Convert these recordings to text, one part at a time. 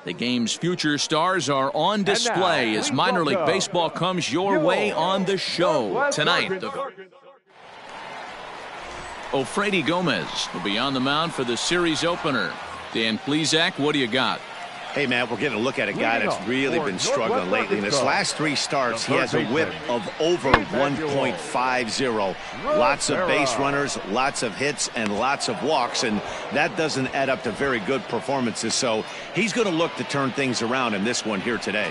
The game's future stars are on display as minor league baseball comes your way on the show tonight. Ofrady Gomez will be on the mound for the series opener. Dan Plesac, what do you got? Hey, man, we're getting a look at a guy that's really been struggling lately. In his last 3 starts, he has a whip of over 1.50. Lots of base runners, lots of hits, and lots of walks, and that doesn't add up to very good performances. So he's going to look to turn things around in this one here today.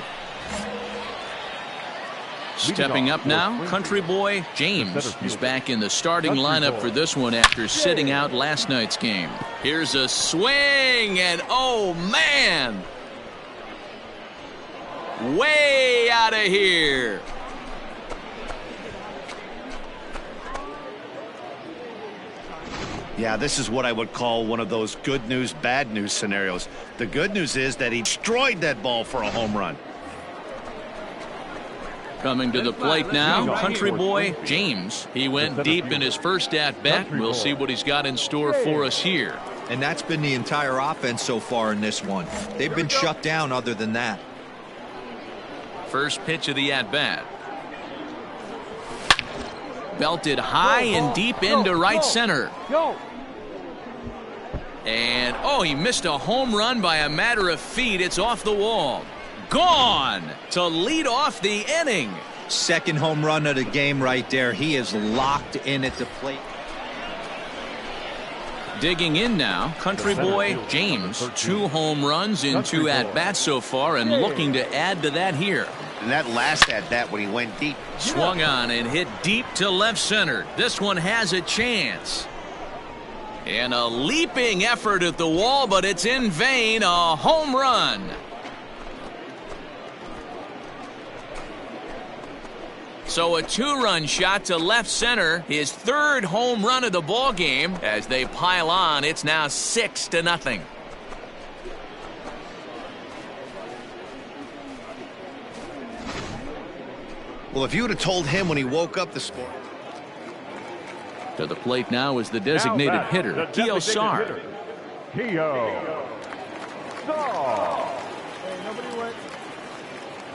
Stepping up now, country boy James is back in the starting lineup for this one after sitting out last night's game. Here's a swing, and oh man, way out of here. Yeah, this is what I would call one of those good news, bad news scenarios. The good news is that he destroyed that ball for a home run. Coming to the plate now, country boy James. He went deep in his first at-bat. We'll see what he's got in store for us here. And that's been the entire offense so far in this one. They've been shut down other than that. First pitch of the at-bat. Belted high and deep into right center. And, oh, he missed a home run by a matter of feet. It's off the wall. Gone to lead off the inning. Second home run of the game right there. He is locked in at the plate. Digging in now, country boy James. 2 home runs in 2 at-bats so far, and looking to add to that here. And that last at-bat when he went deep. Swung on and hit deep to left center. This one has a chance. And a leaping effort at the wall, but it's in vain. A home run. So a 2-run shot to left center, his 3rd home run of the ball game. As they pile on, it's now 6-0. Well, if you would have told him when he woke up this morning. To the plate now is the designated hitter, Kiyosar.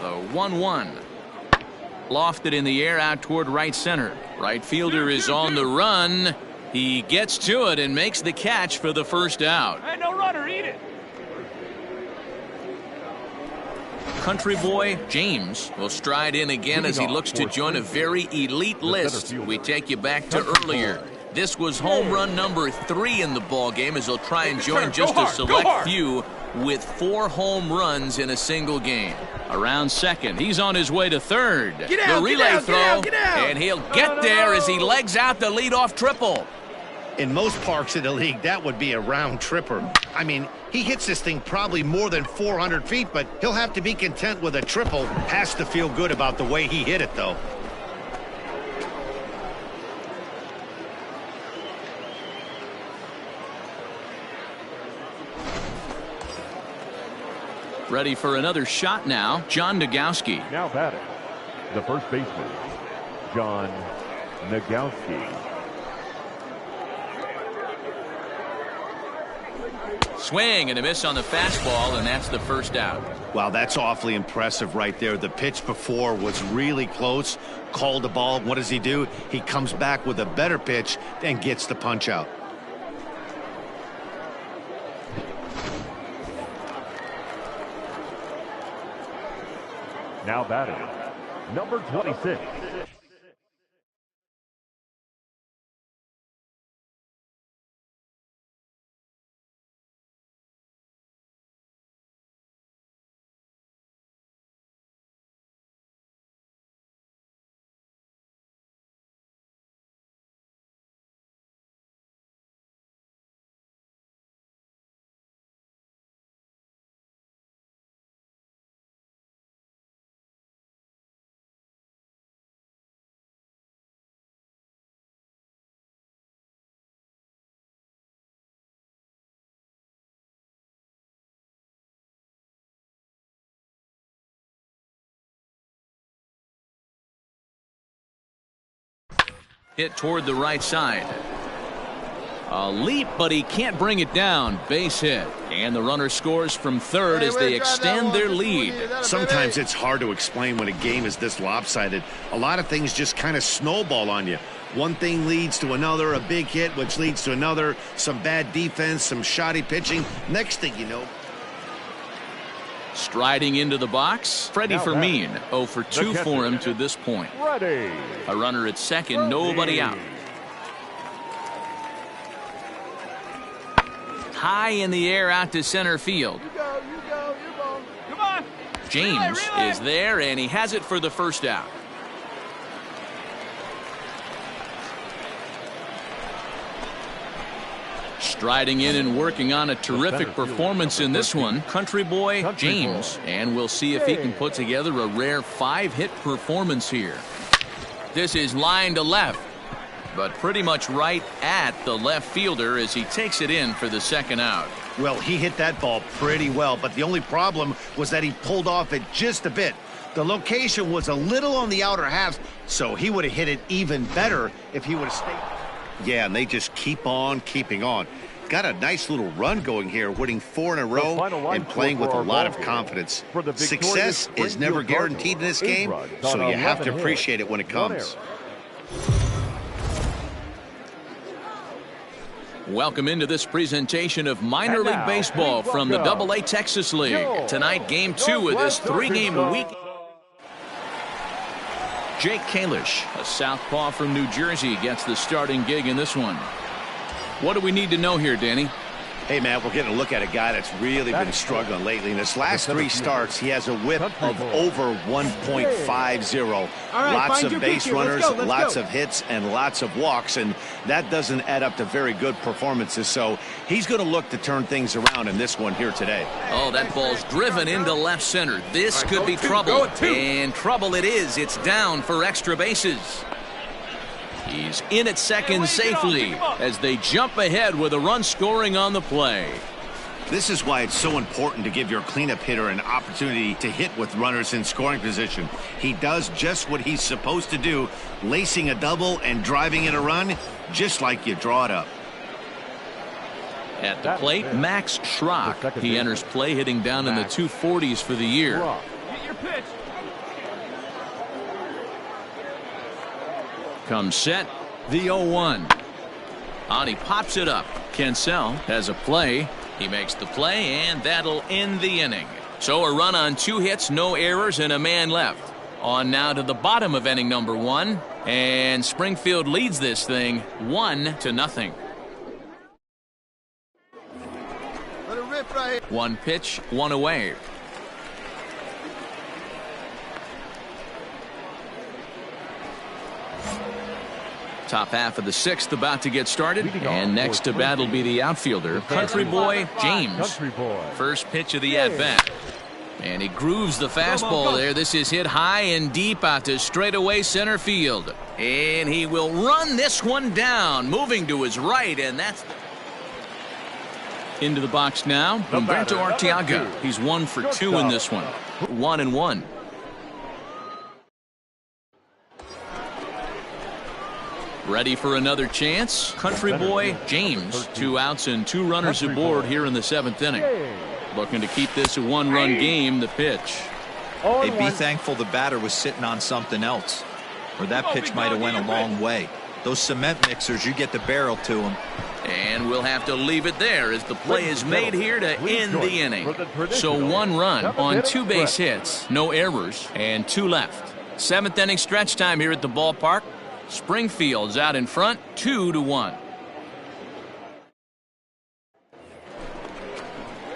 The 1-1. Lofted in the air out toward right center. Right fielder is on the run. He gets to it and makes the catch for the first out. Hey, no runner, eat it. Country boy James will stride in again as he looks to join a very elite list. We take you back to earlier. This was home run number 3 in the ball game as he'll try and join just a select few with 4 home runs in a single game. Around second, he's on his way to third. The relay throw, and he'll get there as he legs out the leadoff triple. In most parks in the league, that would be a round tripper. I mean, he hits this thing probably more than 400 feet, but he'll have to be content with a triple. Has to feel good about the way he hit it, though. Ready for another shot now, John Nogowski. Now batting, the first baseman, John Nogowski. Swing and a miss on the fastball, and that's the first out. Wow, that's awfully impressive right there. The pitch before was really close. Called the ball. What does he do? He comes back with a better pitch and gets the punch out. Now batting, number 26. Hit toward the right side. A leap, but he can't bring it down. Base hit. And the runner scores from third as they extend their lead. Sometimes it's hard to explain when a game is this lopsided. A lot of things just kind of snowball on you. One thing leads to another, a big hit, which leads to another, some bad defense, some shoddy pitching. Next thing you know. Striding into the box, Freddie Fermin. 0 for 2 for him to this point. Ready. A runner at second, nobody out. High in the air out to center field. Come on. James is there, and he has it for the first out. Striding in and working on a terrific performance in this one, Country Boy James. And we'll see if he can put together a rare 5-hit performance here. This is line to left, but pretty much right at the left fielder as he takes it in for the second out. Well, he hit that ball pretty well, but the only problem was that he pulled off it just a bit. The location was a little on the outer half, so he would have hit it even better if he would have stayed. Yeah, and they just keep on keeping on. Got a nice little run going here, winning 4 in a row and playing with a lot of confidence. Success is never guaranteed in this game, so you have to appreciate it when it comes. Welcome into this presentation of minor league baseball from the AA Texas League. Tonight, game 2 of this 3-game week. Jake Kalish, a southpaw from New Jersey, gets the starting gig in this one. What do we need to know here, Danny? Hey, man, we're getting a look at a guy that's really been struggling lately. In his last 3 starts, he has a whip of over 1.50. Lots of base runners, lots of hits, and lots of walks, and that doesn't add up to very good performances. So he's going to look to turn things around in this one here today. Oh, that ball's driven into left center. This could be trouble, and trouble it is. It's down for extra bases. He's in at second safely as they jump ahead with a run scoring on the play. This is why it's so important to give your cleanup hitter an opportunity to hit with runners in scoring position. He does just what he's supposed to do, lacing a double and driving in a run, just like you draw it up. At the plate, Max Schrock. He enters play hitting down in the 240s for the year. Get your pitch. Comes set, the 0-1. On, he pops it up. Cancel has a play. He makes the play, and that'll end the inning. So a run on 2 hits, no errors, and a man left. On now to the bottom of inning number 1, and Springfield leads this thing 1-0. 1 pitch, 1 away. Top half of the 6th about to get started, and next to bat will be the outfielder, Country Boy James. First pitch of the at-bat. And he grooves the fastball there. This is hit high and deep out to straightaway center field. And he will run this one down, moving to his right, and that's into the box now. Humberto Arteaga. He's 1 for 2 in this one. 1-1. Ready for another chance. Country Boy James. 2 outs and 2 runners aboard here in the 7th inning. Looking to keep this a 1-run game. The pitch. Hey, be thankful the batter was sitting on something else, or that pitch might have went a long way. Those cement mixers, you get the barrel to them. And we'll have to leave it there as the play is made here to end the inning. So 1 run on 2 base hits, no errors, and 2 left. 7th inning stretch time here at the ballpark. Springfield's out in front, 2-1.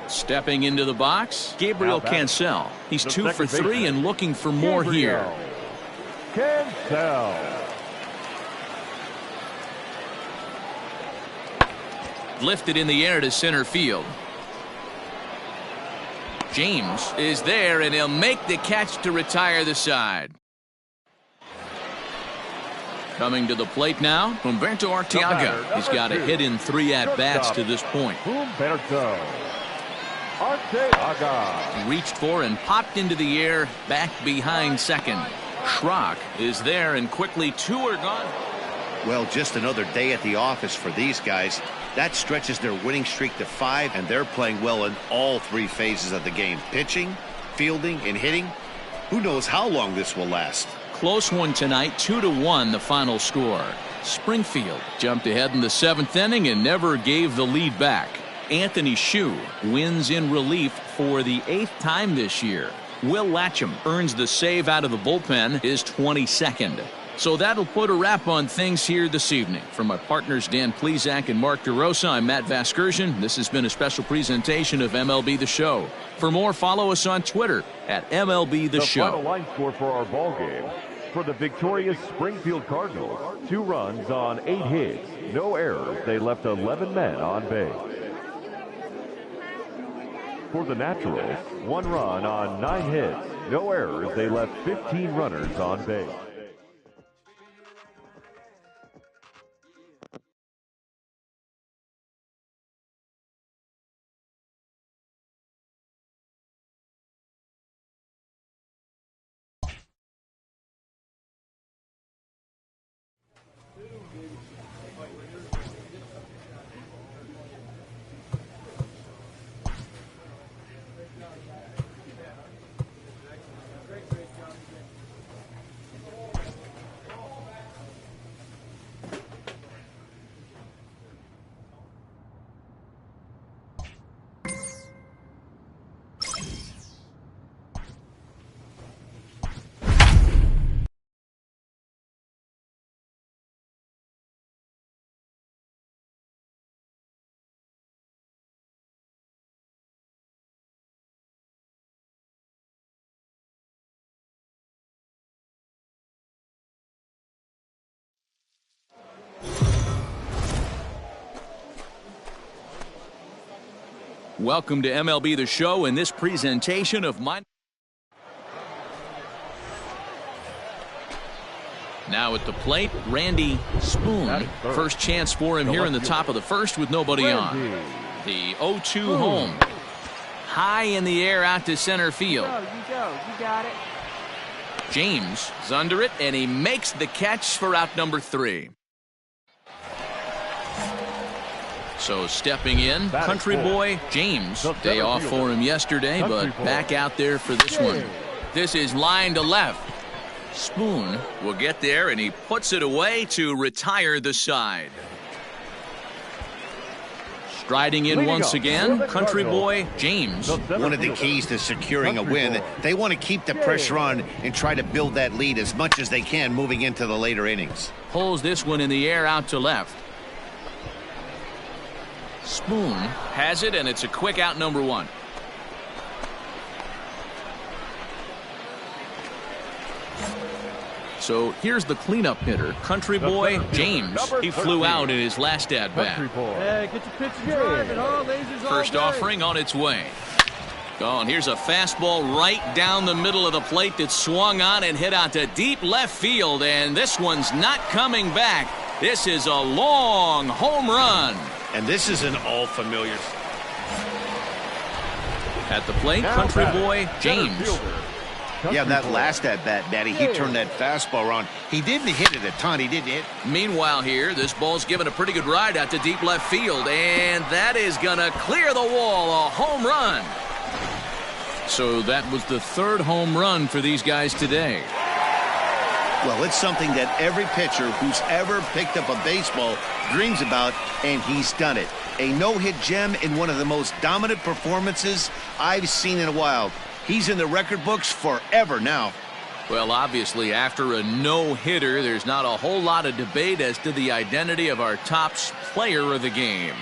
Stepping into the box, Gabriel Cancel. He's 2 for 3 and looking for more here. Cancel. Lifted in the air to center field. James is there, and he'll make the catch to retire the side. Coming to the plate now, Humberto Arteaga. He's got a hit in 3 at-bats to this point. Humberto Arteaga. Reached for and popped into the air, back behind second. Schrock is there, and quickly 2 are gone. Well, just another day at the office for these guys. That stretches their winning streak to 5, and they're playing well in all 3 phases of the game. Pitching, fielding, and hitting. Who knows how long this will last? Close one tonight, 2-1 the final score. Springfield jumped ahead in the 7th inning and never gave the lead back. Anthony Shue wins in relief for the 8th time this year. Will Latcham earns the save out of the bullpen, his 22nd. So that'll put a wrap on things here this evening. From my partners Dan Plesac and Mark DeRosa, I'm Matt Vasgersian. This has been a special presentation of MLB The Show. For more, follow us on Twitter at MLB The Show. The final line score for our ball game. For the victorious Springfield Cardinals, 2 runs on 8 hits, no errors. They left 11 men on base. For the Naturals, 1 run on 9 hits, no errors. They left 15 runners on base. Welcome to MLB The Show in this presentation of mine. Now at the plate, Randy Spoon. First chance for him here in the top of the first with nobody on. The 0-2 home. High in the air out to center field. You got it. James is under it, and he makes the catch for out number 3. So stepping in, Country Boy James. Day off for him yesterday, but back out there for this one. This is line to left. Spoon will get there, and he puts it away to retire the side. Striding in once again, Country Boy James. One of the keys to securing a win, they want to keep the pressure on and try to build that lead as much as they can moving into the later innings. Pulls this one in the air out to left. Spoon has it, and it's a quick out number 1. So here's the cleanup hitter, Country Boy James. He flew out in his last at-bat. Hey, get your pitch and drive it, huh? Lasers First offering on its way. Oh, and here's a fastball right down the middle of the plate that swung on and hit out to deep left field, and this one's not coming back. This is a long home run. And this is an all-familiar. At the plate, Country Boy James. Yeah, that last at-bat, Daddy, he turned that fastball around. He didn't hit it a ton. He didn't hit. Meanwhile here, this ball's given a pretty good ride out to deep left field, and that is going to clear the wall. A home run. So that was the 3rd home run for these guys today. Well, it's something that every pitcher who's ever picked up a baseball dreams about, and he's done it. A no-hit gem in one of the most dominant performances I've seen in a while. He's in the record books forever now. Well, obviously, after a no-hitter, there's not a whole lot of debate as to the identity of our top player of the game.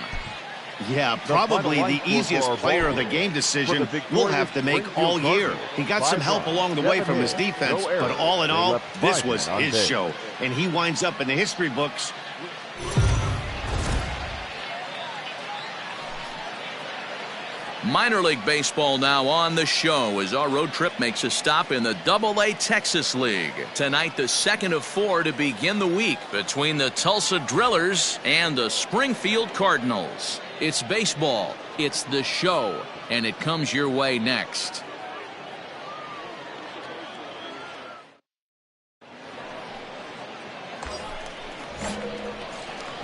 Yeah, probably the easiest player of the game decision we'll have to make all year. He got some help along the way from his defense, but all in all, this was his show. And he winds up in the history books. Minor League Baseball now on the show as our road trip makes a stop in the AA Texas League. Tonight, the 2nd of 4 to begin the week between the Tulsa Drillers and the Springfield Cardinals. It's baseball, it's the show, and it comes your way next.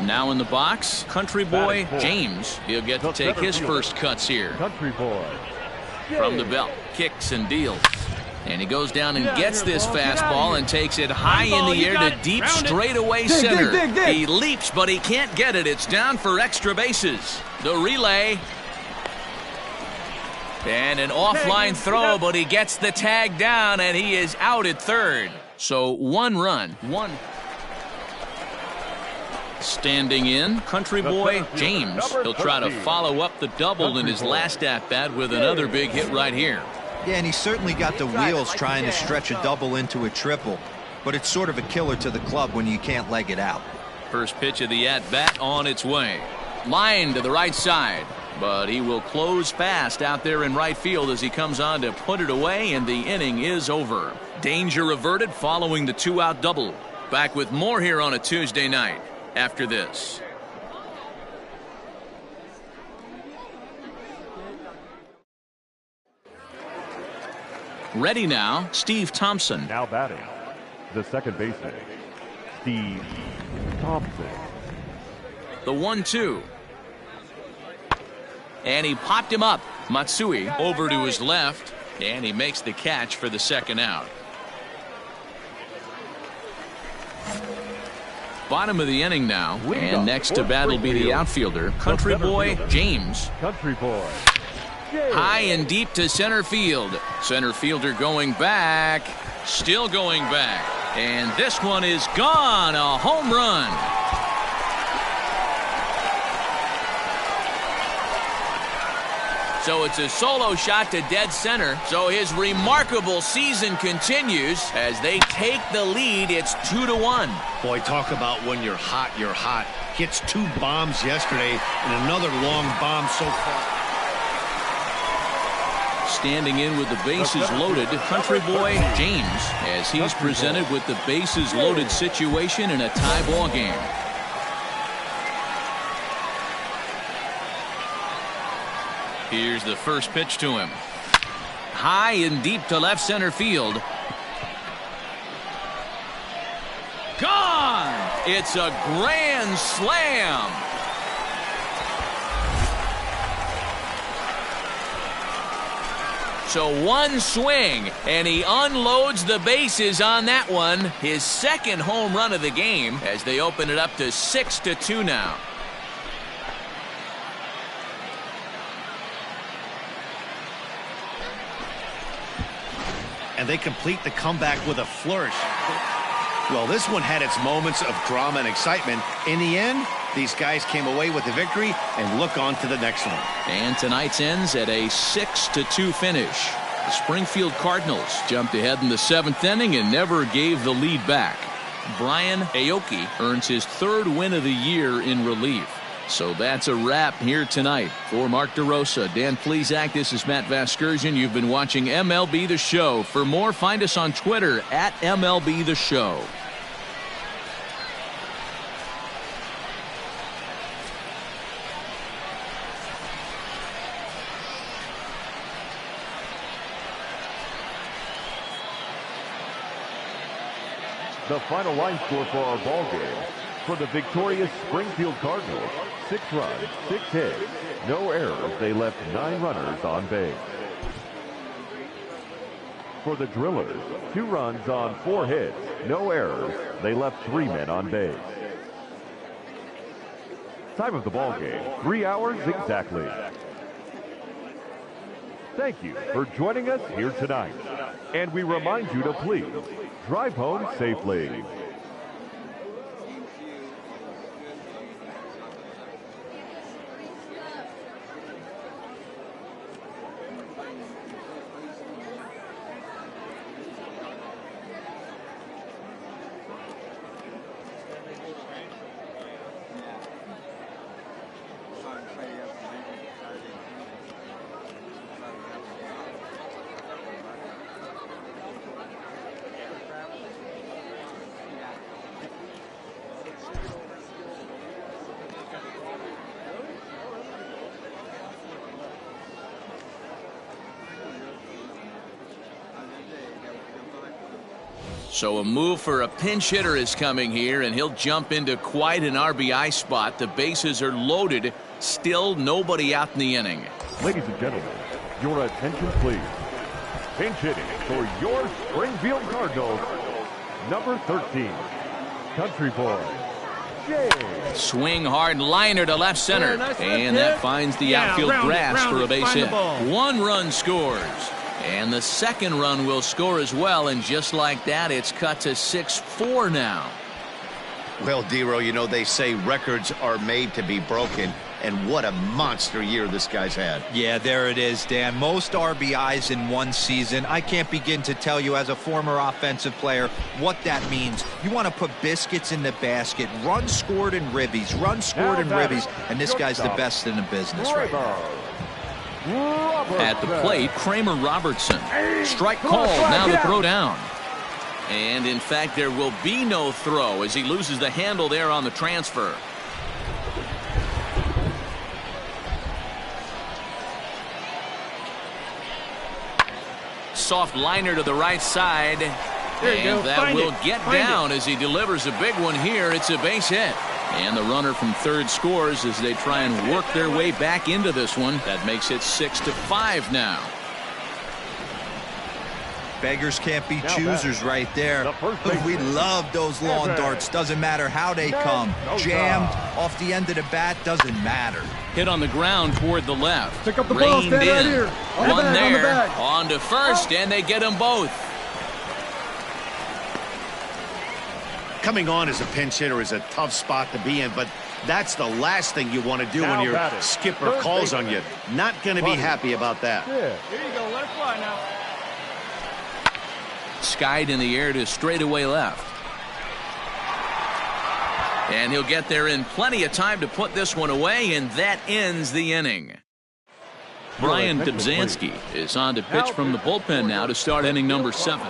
Now in the box, Country Boy James. He'll get to take his first cuts here. Country Boy. From the belt, kicks and deals. And he goes down and gets this fastball and takes it high in the air to deep straightaway center. He leaps, but he can't get it. It's down for extra bases. The relay. And an offline throw, but he gets the tag down, and he is out at third. So 1 run. Standing in, Country Boy James. He'll try to follow up the double in his last at-bat with another big hit right here. Yeah, and he certainly got the wheels trying to stretch a double into a triple. But it's sort of a killer to the club when you can't leg it out. First pitch of the at-bat on its way. Line to the right side. But he will close fast out there in right field as he comes on to put it away, and the inning is over. Danger averted following the 2-out double. Back with more here on a Tuesday night after this. Ready now, Steve Thompson. Now batting, the second baseman, Steve Thompson. The 1-2. And he popped him up. Matsui over to his left, and he makes the catch for the second out. Bottom of the inning now, and next to bat will be the outfielder, Country Boy James. Country Boy. High and deep to center field. Center fielder going back. Still going back. And this one is gone. A home run. So it's a solo shot to dead center. So his remarkable season continues as they take the lead. It's 2-1. Boy, talk about when you're hot, you're hot. Hits 2 bombs yesterday and another long bomb so far. Standing in with the bases loaded, Country Boy James, as he's presented with the bases loaded situation in a tie ball game. Here's the first pitch to him. High and deep to left center field. Gone! It's a grand slam. So one swing, and he unloads the bases on that one. His second home run of the game as they open it up to 6-2 now. And they complete the comeback with a flourish. Well, this one had its moments of drama and excitement. In the end, these guys came away with the victory and look on to the next one. And tonight's ends at a 6-2 finish. The Springfield Cardinals jumped ahead in the 7th inning and never gave the lead back. Brian Aoki earns his 3rd win of the year in relief. So that's a wrap here tonight. For Mark DeRosa, Dan Plesac, this is Matt Vasgersian. You've been watching MLB The Show. For more, find us on Twitter at MLB The Show. The final line score for our ball game. For the victorious Springfield Cardinals, 6 runs, 6 hits, no errors. They left 9 runners on base. For the Drillers, 2 runs on 4 hits, no errors. They left 3 men on base. Time of the ball game, 3 hours exactly. Thank you for joining us here tonight. And we remind you to please drive home safely. So a move for a pinch hitter is coming here, and he'll jump into quite an RBI spot. The bases are loaded. Still nobody out in the inning. Ladies and gentlemen, your attention please. Pinch hitting for your Springfield Cardinals, number 13, Country Boy, James. Swing hard liner to left center. Yeah, nice and left that hit. finds the Yeah, outfield round it, grass round for a it, base find the hit. ball. 1 run scores. And the second run will score as well. And just like that, it's cut to 6-4 now. Well, D-Row, you know, they say records are made to be broken. And what a monster year this guy's had. Yeah, there it is, Dan. Most RBIs in one season. I can't begin to tell you as a former offensive player what that means. You want to put biscuits in the basket. Runs scored in ribbies. Runs scored in ribbies. And this guy's the best in the business right now. At the plate, Kramer Robertson. Strike called. Now the throw down. And in fact, there will be no throw as he loses the handle there on the transfer. Soft liner to the right side. And that will get down as he delivers a big one here. It's a base hit. And the runner from third scores as they try and work their way back into this one. That makes it 6-5 now. Beggars can't be choosers right there. We love those long darts. Doesn't matter how they come. Jammed off the end of the bat, doesn't matter. Hit on the ground toward the left. Pick up the ball, stand right here. One there. On to first, and they get them both. Coming on as a pinch hitter is a tough spot to be in, but that's the last thing you want to do when your skipper calls on you. Not going to be happy about that. Here you go, let it fly now. Skied in the air to straightaway left. And he'll get there in plenty of time to put this one away, and that ends the inning. Brian Dobzhansky is on to pitch from the bullpen now to start inning number 7.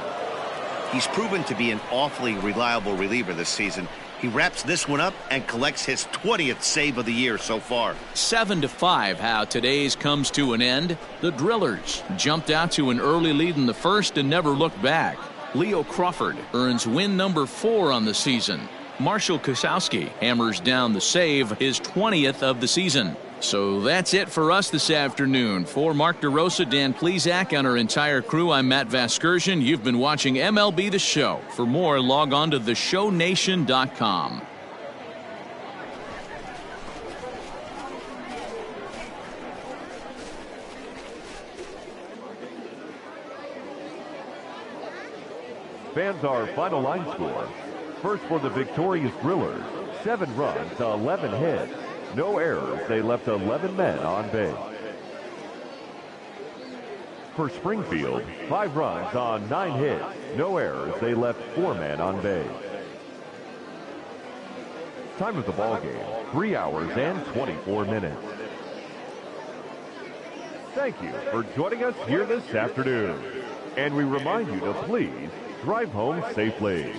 He's proven to be an awfully reliable reliever this season. He wraps this one up and collects his 20th save of the year so far. 7-5 how today's comes to an end. The Drillers jumped out to an early lead in the first and never looked back. Leo Crawford earns win number 4 on the season. Marshall Kosowski hammers down the save, his 20th of the season. So that's it for us this afternoon. For Mark DeRosa, Dan Plesac, and our entire crew, I'm Matt Vasgersian. You've been watching MLB The Show. For more, log on to theshownation.com. Fans, our final line score. First for the victorious Drillers, 7 runs, 11 hits. No errors. They left 11 men on base. For Springfield, 5 runs on 9 hits. No errors. They left 4 men on base. Time of the ball game, 3 hours and 24 minutes. Thank you for joining us here this afternoon. And we remind you to please drive home safely.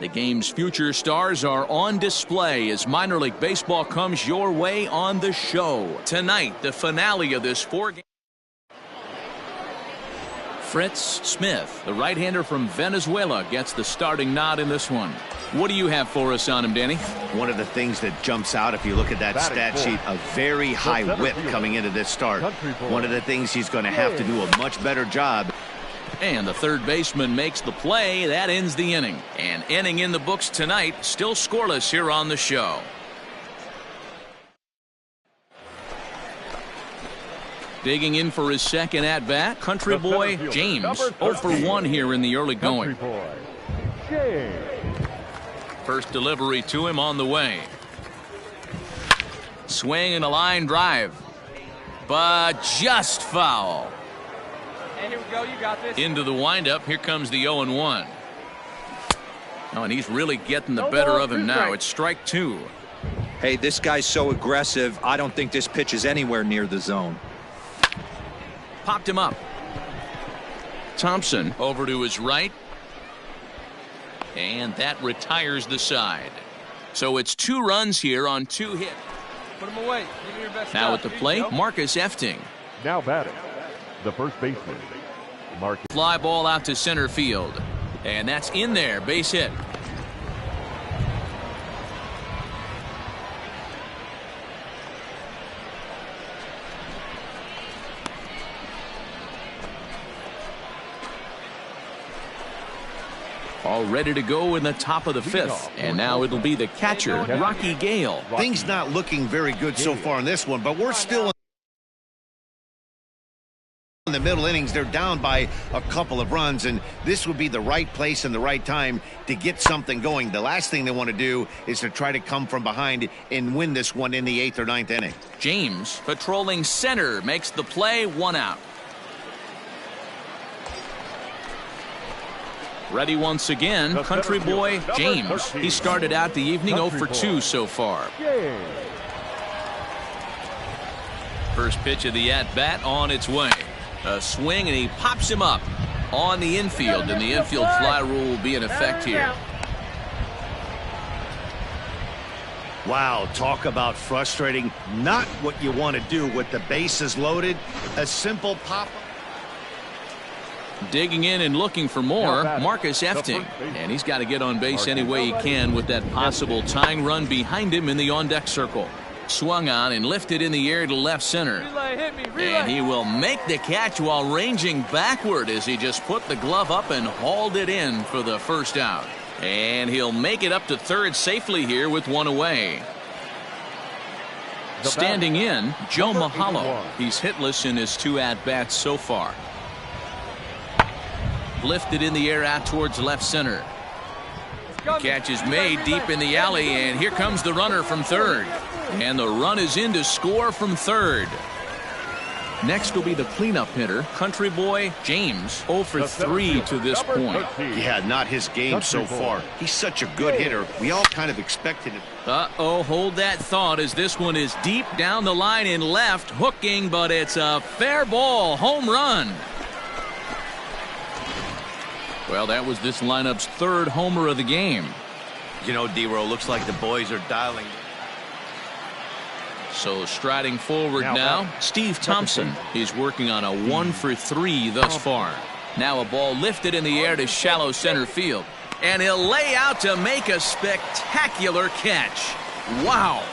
The game's future stars are on display as minor league baseball comes your way on the show. Tonight, the finale of this 4-game. Fritz Smith, the right-hander from Venezuela, gets the starting nod in this one. What do you have for us on him, Danny? One of the things that jumps out if you look at that stat sheet, a very high whip coming into this start. One of the things he's going to have to do a much better job. And the third baseman makes the play. That ends the inning. An inning in the books tonight, still scoreless here on the show. Digging in for his second at-bat, Country Boy James. 0 for 1 here in the early going. First delivery to him on the way. Swing and a line drive. But just foul. And here we go, you got this. Into the windup, here comes the 0-1. Oh, and he's really getting the better of him now. It's strike 2. Hey, this guy's so aggressive, I don't think this pitch is anywhere near the zone. Popped him up. Thompson over to his right. And that retires the side. So it's 2 runs here on 2 hits. Put him away. Give me your best Now shot. at the plate, Marcus Efting. Now batting, the first baseman, Marcus. Fly ball out to center field. And that's in there, base hit. All ready to go in the top of the 5th. And now it'll be the catcher, Rocky Gale. Things not looking very good so far in this one, but we're still in the middle innings. They're down by a couple of runs, and this would be the right place and the right time to get something going. The last thing they want to do is to try to come from behind and win this one in the 8th or 9th inning. James, patrolling center, makes the play, 1 out. Ready once again, country boy James. He started out the evening 0 for 2 so far. First pitch of the at-bat on its way. A swing, and he pops him up on the infield, and the infield fly rule will be in effect here. Wow, talk about frustrating. Not what you want to do with the bases loaded. A simple pop. Digging in and looking for more, Marcus Efting. And he's got to get on base any way he can with that possible tying run behind him in the on-deck circle. Swung on and lifted in the air to left center. And he will make the catch while ranging backward as he just put the glove up and hauled it in for the first out. And he'll make it up to third safely here with 1 away. Standing in, Joe Mahalo. He's hitless in his 2 at-bats so far. Lifted in the air out towards left center. Catch is made deep in the alley, and here comes the runner from third. And the run is in to score from third. Next will be the cleanup hitter, country boy James, 0 for 3 to this point. Yeah, not his game so far. He's such a good hitter. We all kind of expected it. Uh-oh, hold that thought as this one is deep down the line in left, hooking, but it's a fair ball, home run. Well, that was this lineup's 3rd homer of the game. You know, D-Row, looks like the boys are dialing. So striding forward now, Steve Thompson. He's working on a 1 for 3 thus far. Now a ball lifted in the air to shallow center field. And he'll lay out to make a spectacular catch. Wow.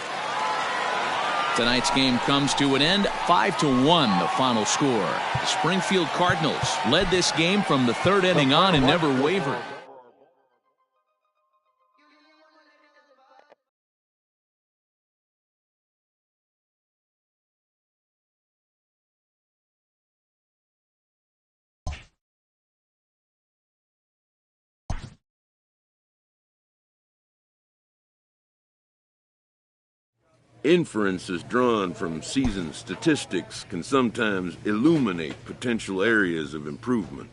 Tonight's game comes to an end, 5-1 the final score. The Springfield Cardinals led this game from the 3rd inning on and never wavered. Inferences drawn from season statistics can sometimes illuminate potential areas of improvement.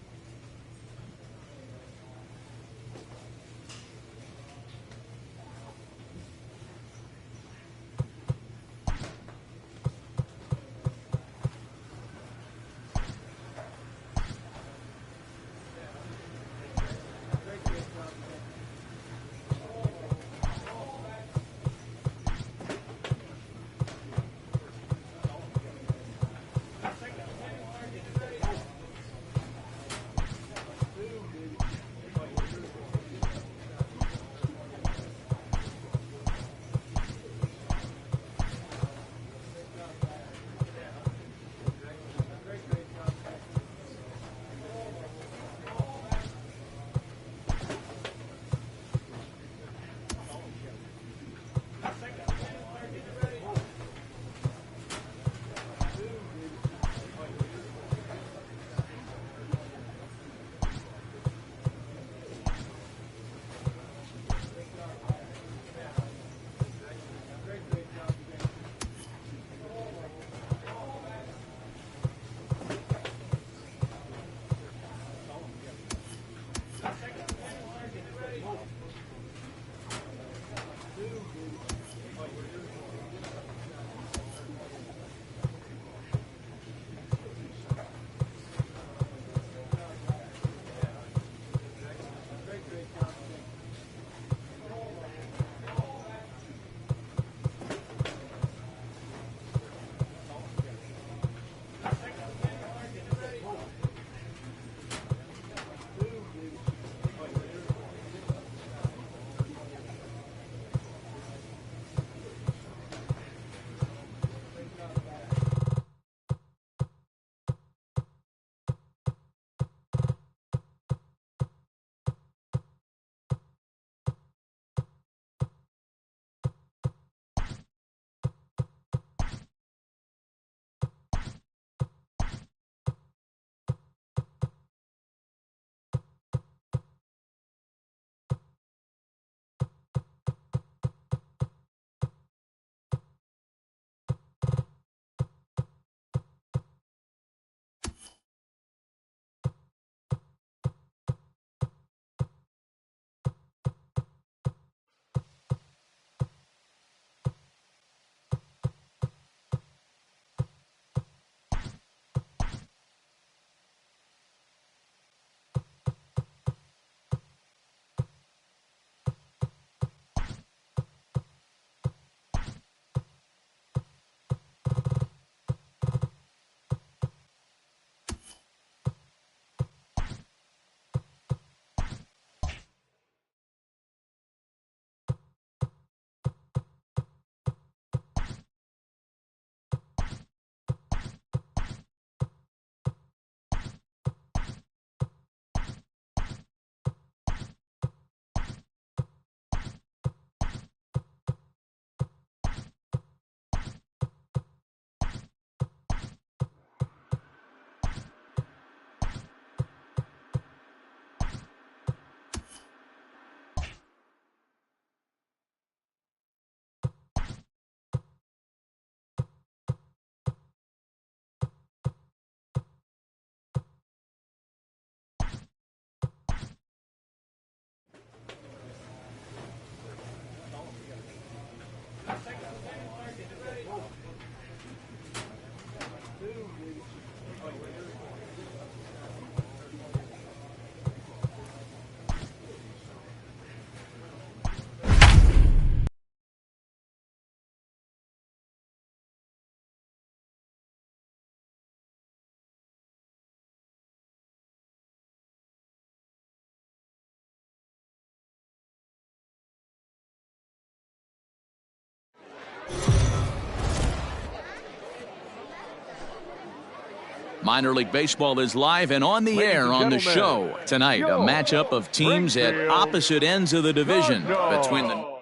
Minor League Baseball is live and on the air on the show. Tonight, a matchup of teams at opposite ends of the division between the...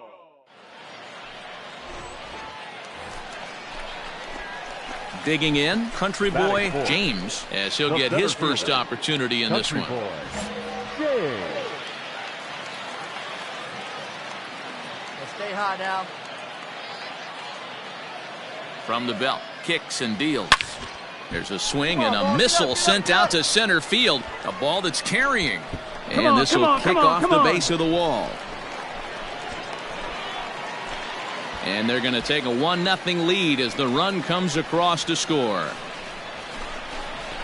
Digging in, Country Boy James, as he'll get his first opportunity in this one. Stay hot now. From the belt, kicks and deals. There's a swing and a missile sent out to center field. A ball that's carrying. And this will kick off the base of the wall. And they're going to take a 1-0 lead as the run comes across to score.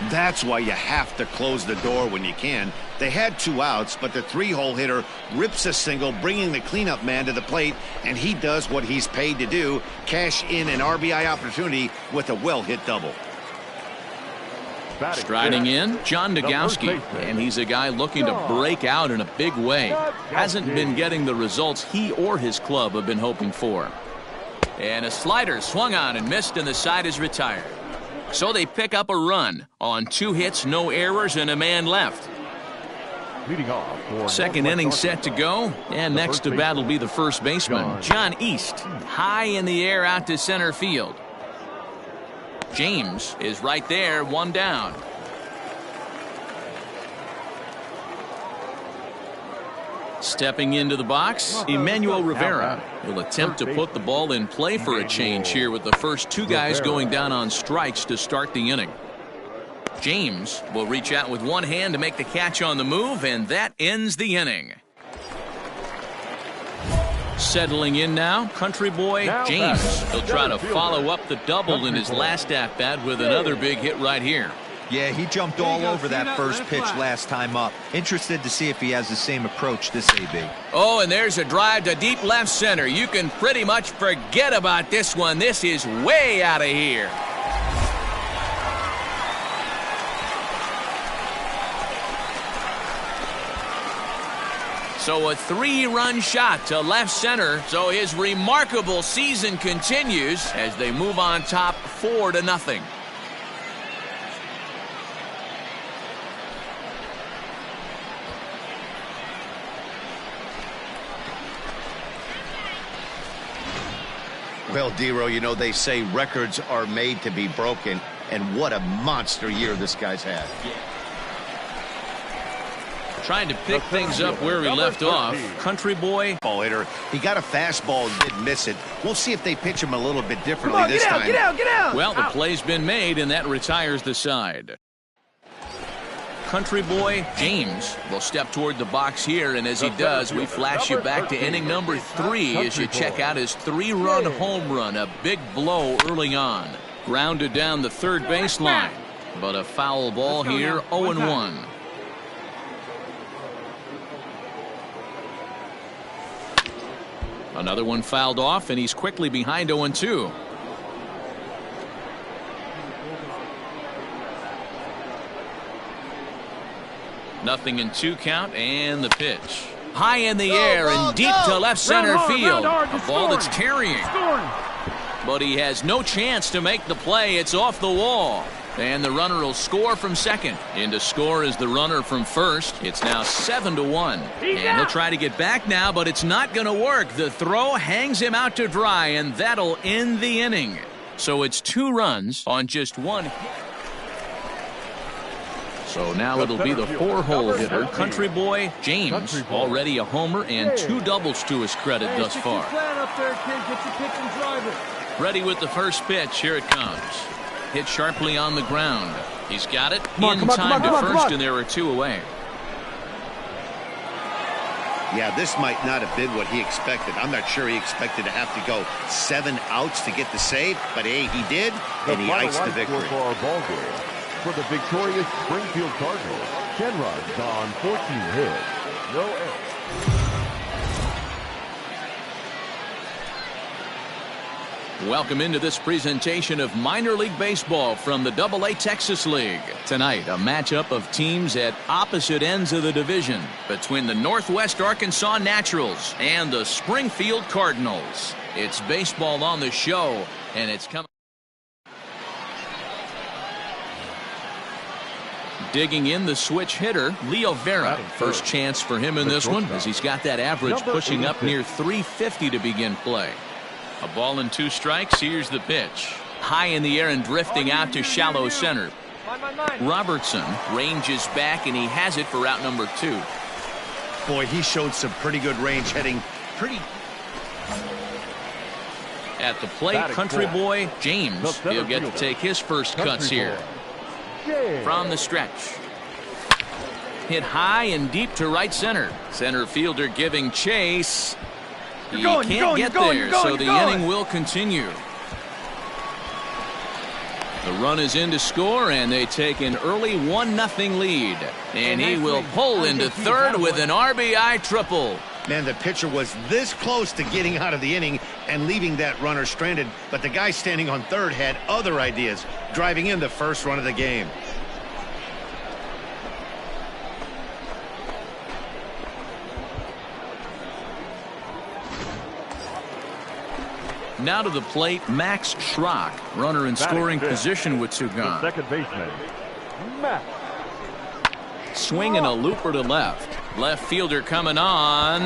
That's why you have to close the door when you can. They had 2 outs, but the 3-hole hitter rips a single, bringing the cleanup man to the plate, and he does what he's paid to do, cash in an RBI opportunity with a well-hit double. Striding in, John Nagowski, and he's a guy looking to break out in a big way. Hasn't been getting the results he or his club have been hoping for. And a slider swung on and missed, and the side is retired. So they pick up a run on 2 hits, no errors, and a man left. Leading off, second inning set to go, and next to bat will be the first baseman, John East. High in the air out to center field. James is right there, 1 down. Stepping into the box, Emmanuel Rivera will attempt to put the ball in play for a change here with the first 2 guys going down on strikes to start the inning. James will reach out with 1 hand to make the catch on the move, and that ends the inning. Settling in now, Country Boy James. He'll try to follow up the double in his last at-bat with another big hit right here. Yeah, he jumped all over that first pitch last time up. Interested to see if he has the same approach this AB. Oh, and there's a drive to deep left center. You can pretty much forget about this one. This is way out of here. So a 3-run shot to left center. So his remarkable season continues as they move on top 4-0. Well, Dero, you know, they say records are made to be broken, and what a monster year this guy's had. Trying to pick things up where we left off. Country Boy. Ball hitter. He got a fastball and did miss it. We'll see if they pitch him a little bit differently this time. Get out! Well, the play's been made, and that retires the side. Country Boy James will step toward the box here, and as he does, we flash you back to inning number 3 as you check out his 3-run home run. A big blow early on. Grounded down the third baseline, but a foul ball here, 0-1. Another one fouled off, and he's quickly behind 0-2. Nothing in 2 count, and the pitch. High in the air and deep to left center field. A ball that's carrying. But he has no chance to make the play. It's off the wall. And the runner will score from second. In to score is the runner from first. It's now 7-1. And he'll try to get back now, but it's not going to work. The throw hangs him out to dry, and that'll end the inning. So it's 2 runs on just 1 hit. So now it'll be the 4-hole hitter, Country Boy James. Already a homer and 2 doubles to his credit thus far. Ready with the first pitch. Here it comes. Hit sharply on the ground. He's got it in time to first, and there are 2 away. Yeah, this might not have been what he expected. I'm not sure he expected to have to go 7 outs to get the save, but hey, he did, and he iced the victory. For our ball game, for the victorious Springfield Cardinals, 10 runs on 14 hits, no errors. Welcome into this presentation of minor league baseball from the AA Texas League. Tonight, a matchup of teams at opposite ends of the division between the Northwest Arkansas Naturals and the Springfield Cardinals. It's baseball on the show, and it's coming. Digging in the switch hitter, Leo Vera. First chance for him in this one, as he's got that average pushing up near 350 to begin play. A ball and 2 strikes. Here's the pitch. High in the air and drifting out to shallow center. Robertson ranges back, and he has it for out number 2. Boy, he showed some pretty good range heading pretty. At the plate, Country Boy James. He'll get to take his first cuts here. From the stretch. Hit high and deep to right center. Center fielder giving chase. He can't get there, so the inning will continue. The run is in to score, and they take an early 1-0 lead. And he will pull into third with an RBI triple. Man, the pitcher was this close to getting out of the inning and leaving that runner stranded, but the guy standing on third had other ideas, driving in the first run of the game. Now to the plate, Max Schrock, runner in scoring position with 2 gone. Second baseman, Max. Swinging a looper to left. Left fielder coming on,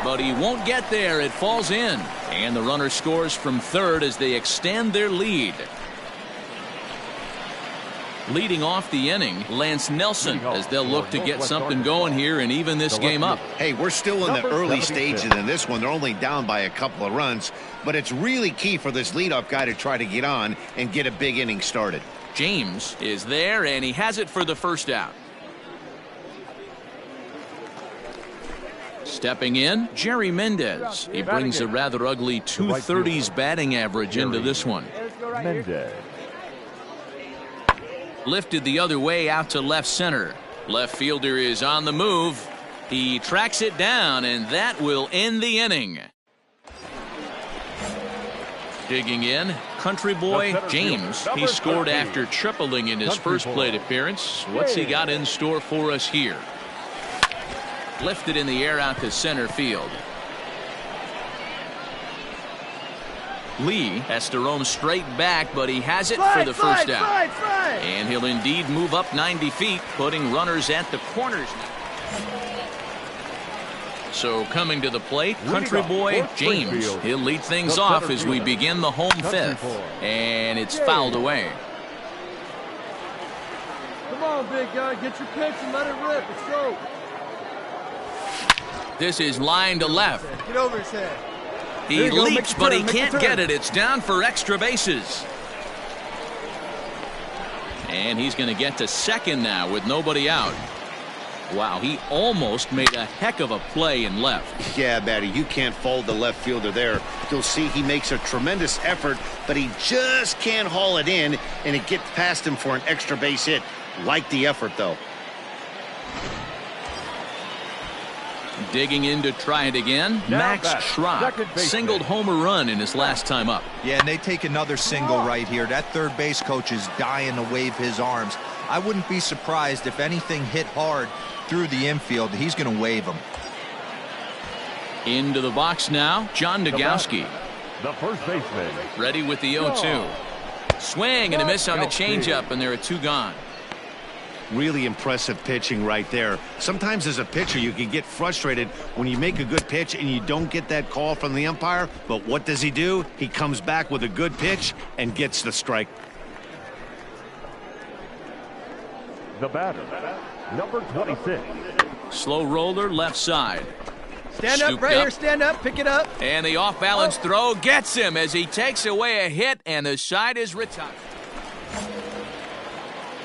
but he won't get there. It falls in. And the runner scores from third as they extend their lead. Leading off the inning, Lance Nelson, as they'll look to get something going here and even this game up. Hey, we're still in the early stages in this one. They're only down by a couple of runs, but it's really key for this leadoff guy to try to get on and get a big inning started. James is there, and he has it for the first out. Stepping in, Jerry Mendez. He brings a rather ugly 230s batting average into this one. Mendez. Lifted the other way out to left center. Left fielder is on the move. He tracks it down, and that will end the inning. Digging in, Country Boy James. He scored after tripling in his first plate appearance. What's he got in store for us here? Lifted in the air out to center field. Lee has to roam straight back, but he has it for the first out. And he'll indeed move up 90 feet, putting runners at the corners. So coming to the plate, Country Boy James. He'll lead things off as we begin the home fifth. And it's fouled away. Come on, big guy. Get your pitch and let it rip. Let's go. This is line to left. Get over his head. He leaps, but he can't get it. It's down for extra bases. And he's going to get to second now with nobody out. Wow, he almost made a heck of a play in left. Yeah, Batty, you can't fold the left fielder there. You'll see he makes a tremendous effort, but he just can't haul it in, and it gets past him for an extra base hit. Like the effort, though. Digging in to try it again, Max Schrock singled home a run in his last time up. Yeah, and they take another single right here. That third base coach is dying to wave his arms. I wouldn't be surprised if anything hit hard through the infield. He's going to wave him. Into the box now, John Nogowski. The first baseman. Ready with the 0-2. Swing and a miss on the changeup, and there are 2 gone. Really impressive pitching right there. Sometimes as a pitcher you can get frustrated when you make a good pitch and you don't get that call from the umpire, but what does he do? He comes back with a good pitch and gets the strike. The batter, number 26. Slow roller left side. Stand up right here, stand up, pick it up. And the off-balance throw gets him as he takes away a hit, and the side is retired.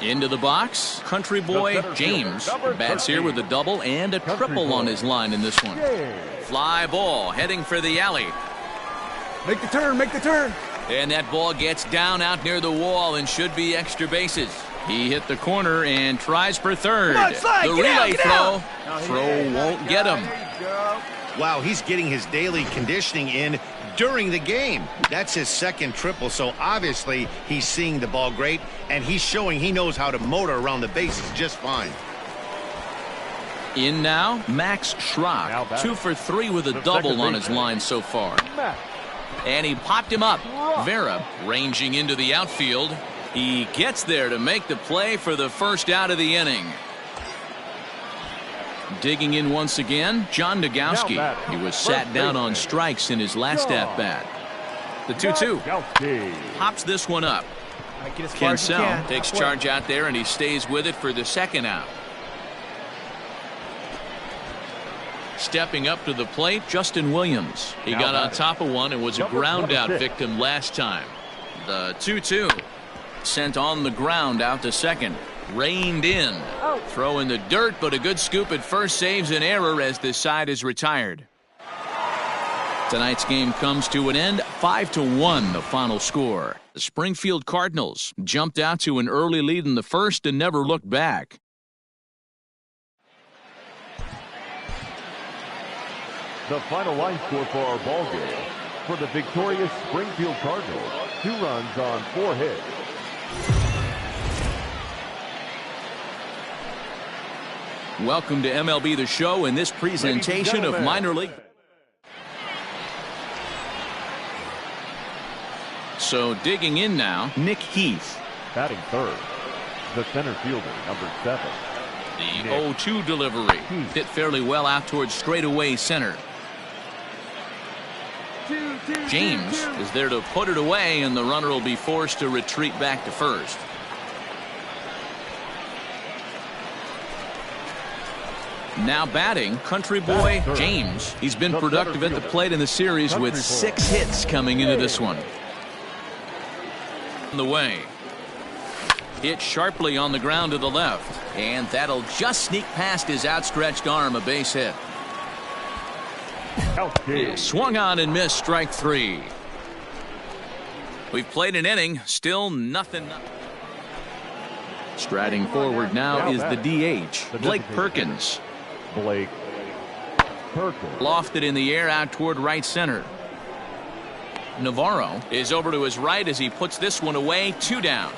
Into the box, Country Boy James bats here with a double and a triple on his line in this one. Fly ball heading for the alley. Make the turn, make the turn. And that ball gets down out near the wall and should be extra bases. He hit the corner and tries for third. Come on, slide, the get relay out, throw won't get him. Wow, he's getting his daily conditioning in during the game. That's his second triple, so obviously he's seeing the ball great, and he's showing he knows how to motor around the bases just fine. In now, Max Schrock, 2 for 3 with a double on his line so far. And he popped him up. Vera ranging into the outfield. He gets there to make the play for the first out of the inning. Digging in once again, John Nogowski. He was sat down on strikes in his last at-bat. The 2-2. Hops this one up. Cancel takes charge out there, and he stays with it for the second out. Stepping up to the plate, Justin Williams. He got on top of one and was a ground out victim last time. The 2-2. Sent on the ground out to second. Reined in. Throw in the dirt, but a good scoop at first saves an error as this side is retired. Tonight's game comes to an end. 5-1 the final score. The Springfield Cardinals jumped out to an early lead in the first and never looked back. The final line score for our ball game. For the victorious Springfield Cardinals, 2 runs on 4 hits. Welcome to MLB The Show in this presentation of minor league. So digging in now, Nick Heath. Batting third, the center fielder, number 7. The 0-2 delivery hit fairly well out towards straightaway center. James is there to put it away, and the runner will be forced to retreat back to first. Now batting, country boy James. He's been productive at the plate in the series with 6 hits coming into this one. On the way. Hit sharply on the ground to the left, and that'll just sneak past his outstretched arm, a base hit. Swung on and missed, strike 3. We've played an inning, still nothing. Striding forward now is the DH, Blake Perkins. Lofted in the air out toward right center. Navarro is over to his right as he puts this one away. 2 down.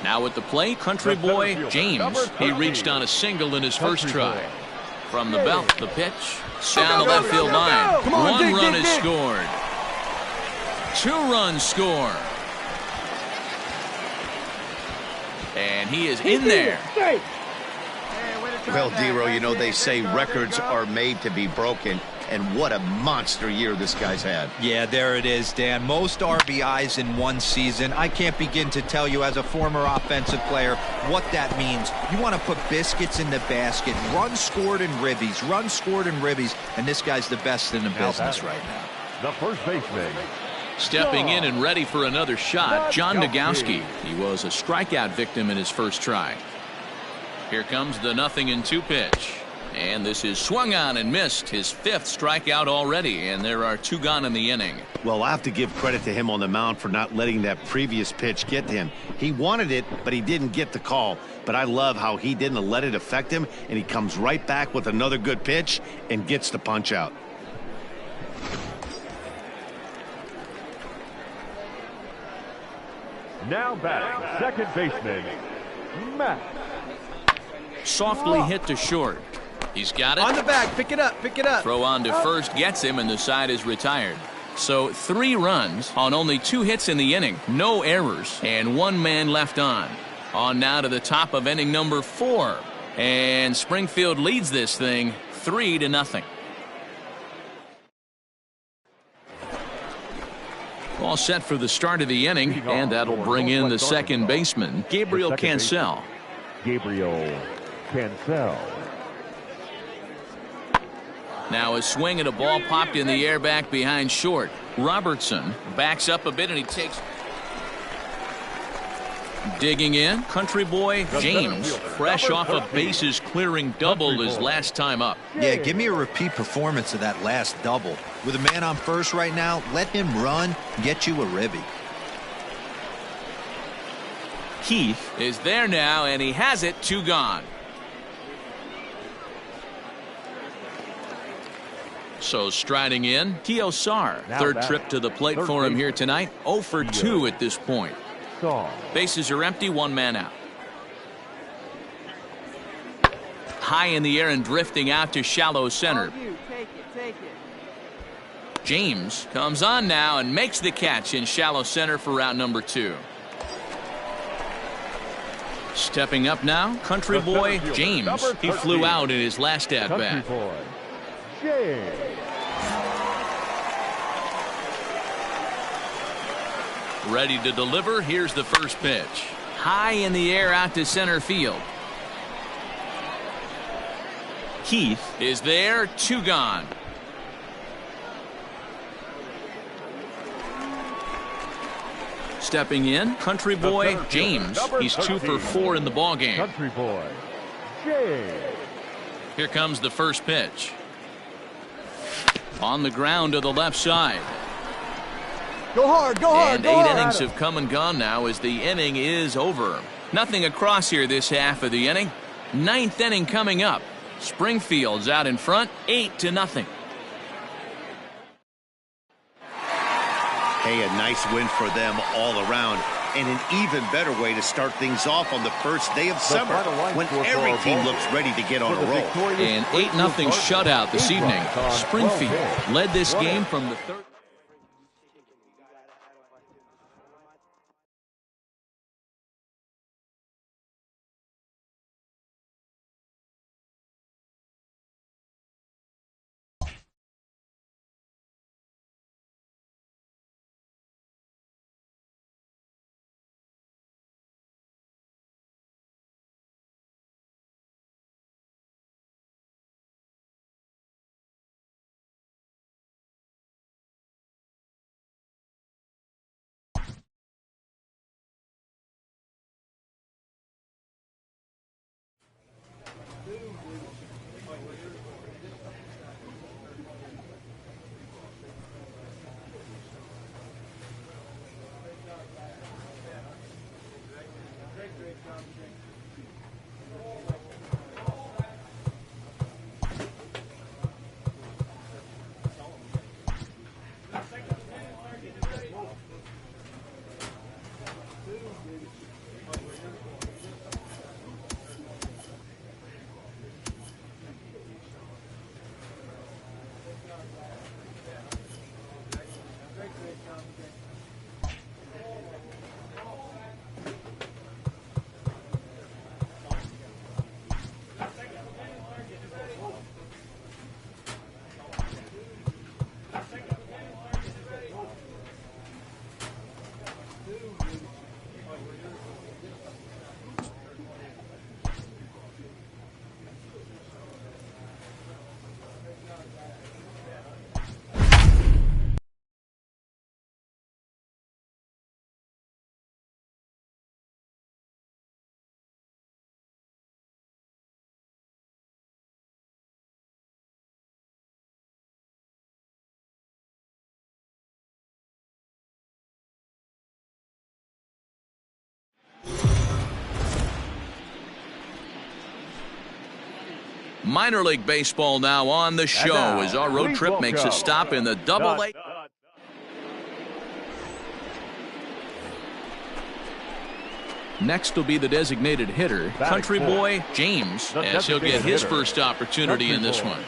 Now at the plate, country boy James. He reached on a single in his first try. From the belt, the pitch. Down the left field line. 1 run is scored. 2 runs score. And he is in there. Well, Dero, you know, they say records are made to be broken, and what a monster year this guy's had. Yeah, there it is, Dan. Most RBIs in one season. I can't begin to tell you as a former offensive player what that means. You want to put biscuits in the basket. Runs scored in ribbies. Runs scored in ribbies. And this guy's the best in the business right now. The first baseman. Stepping in and ready for another shot, John Nogowski. He was a strikeout victim in his first try. Here comes the 0-2 pitch. And this is swung on and missed. His 5th strikeout already, and there are 2 gone in the inning. Well, I have to give credit to him on the mound for not letting that previous pitch get to him. He wanted it, but he didn't get the call. But I love how he didn't let it affect him, and he comes right back with another good pitch and gets the punch out. Now batting, second baseman, Matt. Softly hit to short. He's got it. On the back, pick it up, pick it up. Throw on to first gets him, and the side is retired. So 3 runs on only 2 hits in the inning. No errors, and 1 man left on. On now to the top of inning number 4. And Springfield leads this thing 3-0. All set for the start of the inning, and that'll bring in the second baseman, Gabriel Cancel. Gabriel Cancel. Now a swing and a ball popped in the air back behind short. Robertson backs up a bit, and he takes. Digging in, country boy James, fresh off a bases clearing double his last time up. Yeah, give me a repeat performance of that last double. With a man on first right now, let him run, get you a ribby. Keith is there now, and he has it. 2 gone. So striding in, Kiosar. Third trip to the plate for him here tonight. 0 for 2 at this point. Bases are empty, 1 man out. High in the air and drifting out to shallow center. James comes on now and makes the catch in shallow center for out number 2. Stepping up now, country boy James. He flew out in his last at bat. Ready to deliver. Here's the first pitch. High in the air out to center field. Keith is there. 2 gone. Stepping in, country boy James. He's 2 for 4 in the ball game. Country boy James. Here comes the first pitch. On the ground to the left side. Go hard, go hard, and go 8 hard. innings have come and gone now as the inning is over. Nothing across here this half of the inning. 9th inning coming up. Springfield's out in front, 8-0. Hey, a nice win for them all around. And an even better way to start things off on the first day of summer when every team looks ready to get on a roll. An 8-0 shutout this evening. Springfield led this game from the third. Minor League Baseball now on the show as our road trip makes a stop in the Double-A. Next will be the designated hitter, country boy James, as he'll get his first opportunity in this one.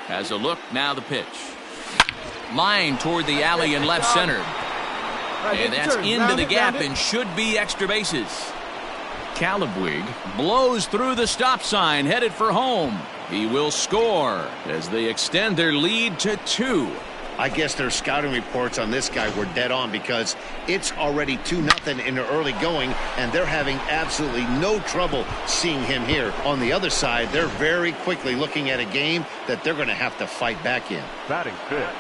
Has a look, now the pitch. Line toward the alley in left center. And that's into the gap and should be extra bases. Cowboy blows through the stop sign, headed for home. He will score as they extend their lead to 2. I guess their scouting reports on this guy were dead on because it's already 2-0 in the early going, and they're having absolutely no trouble seeing him here. On the other side, they're very quickly looking at a game that they're going to have to fight back in. Batting fifth.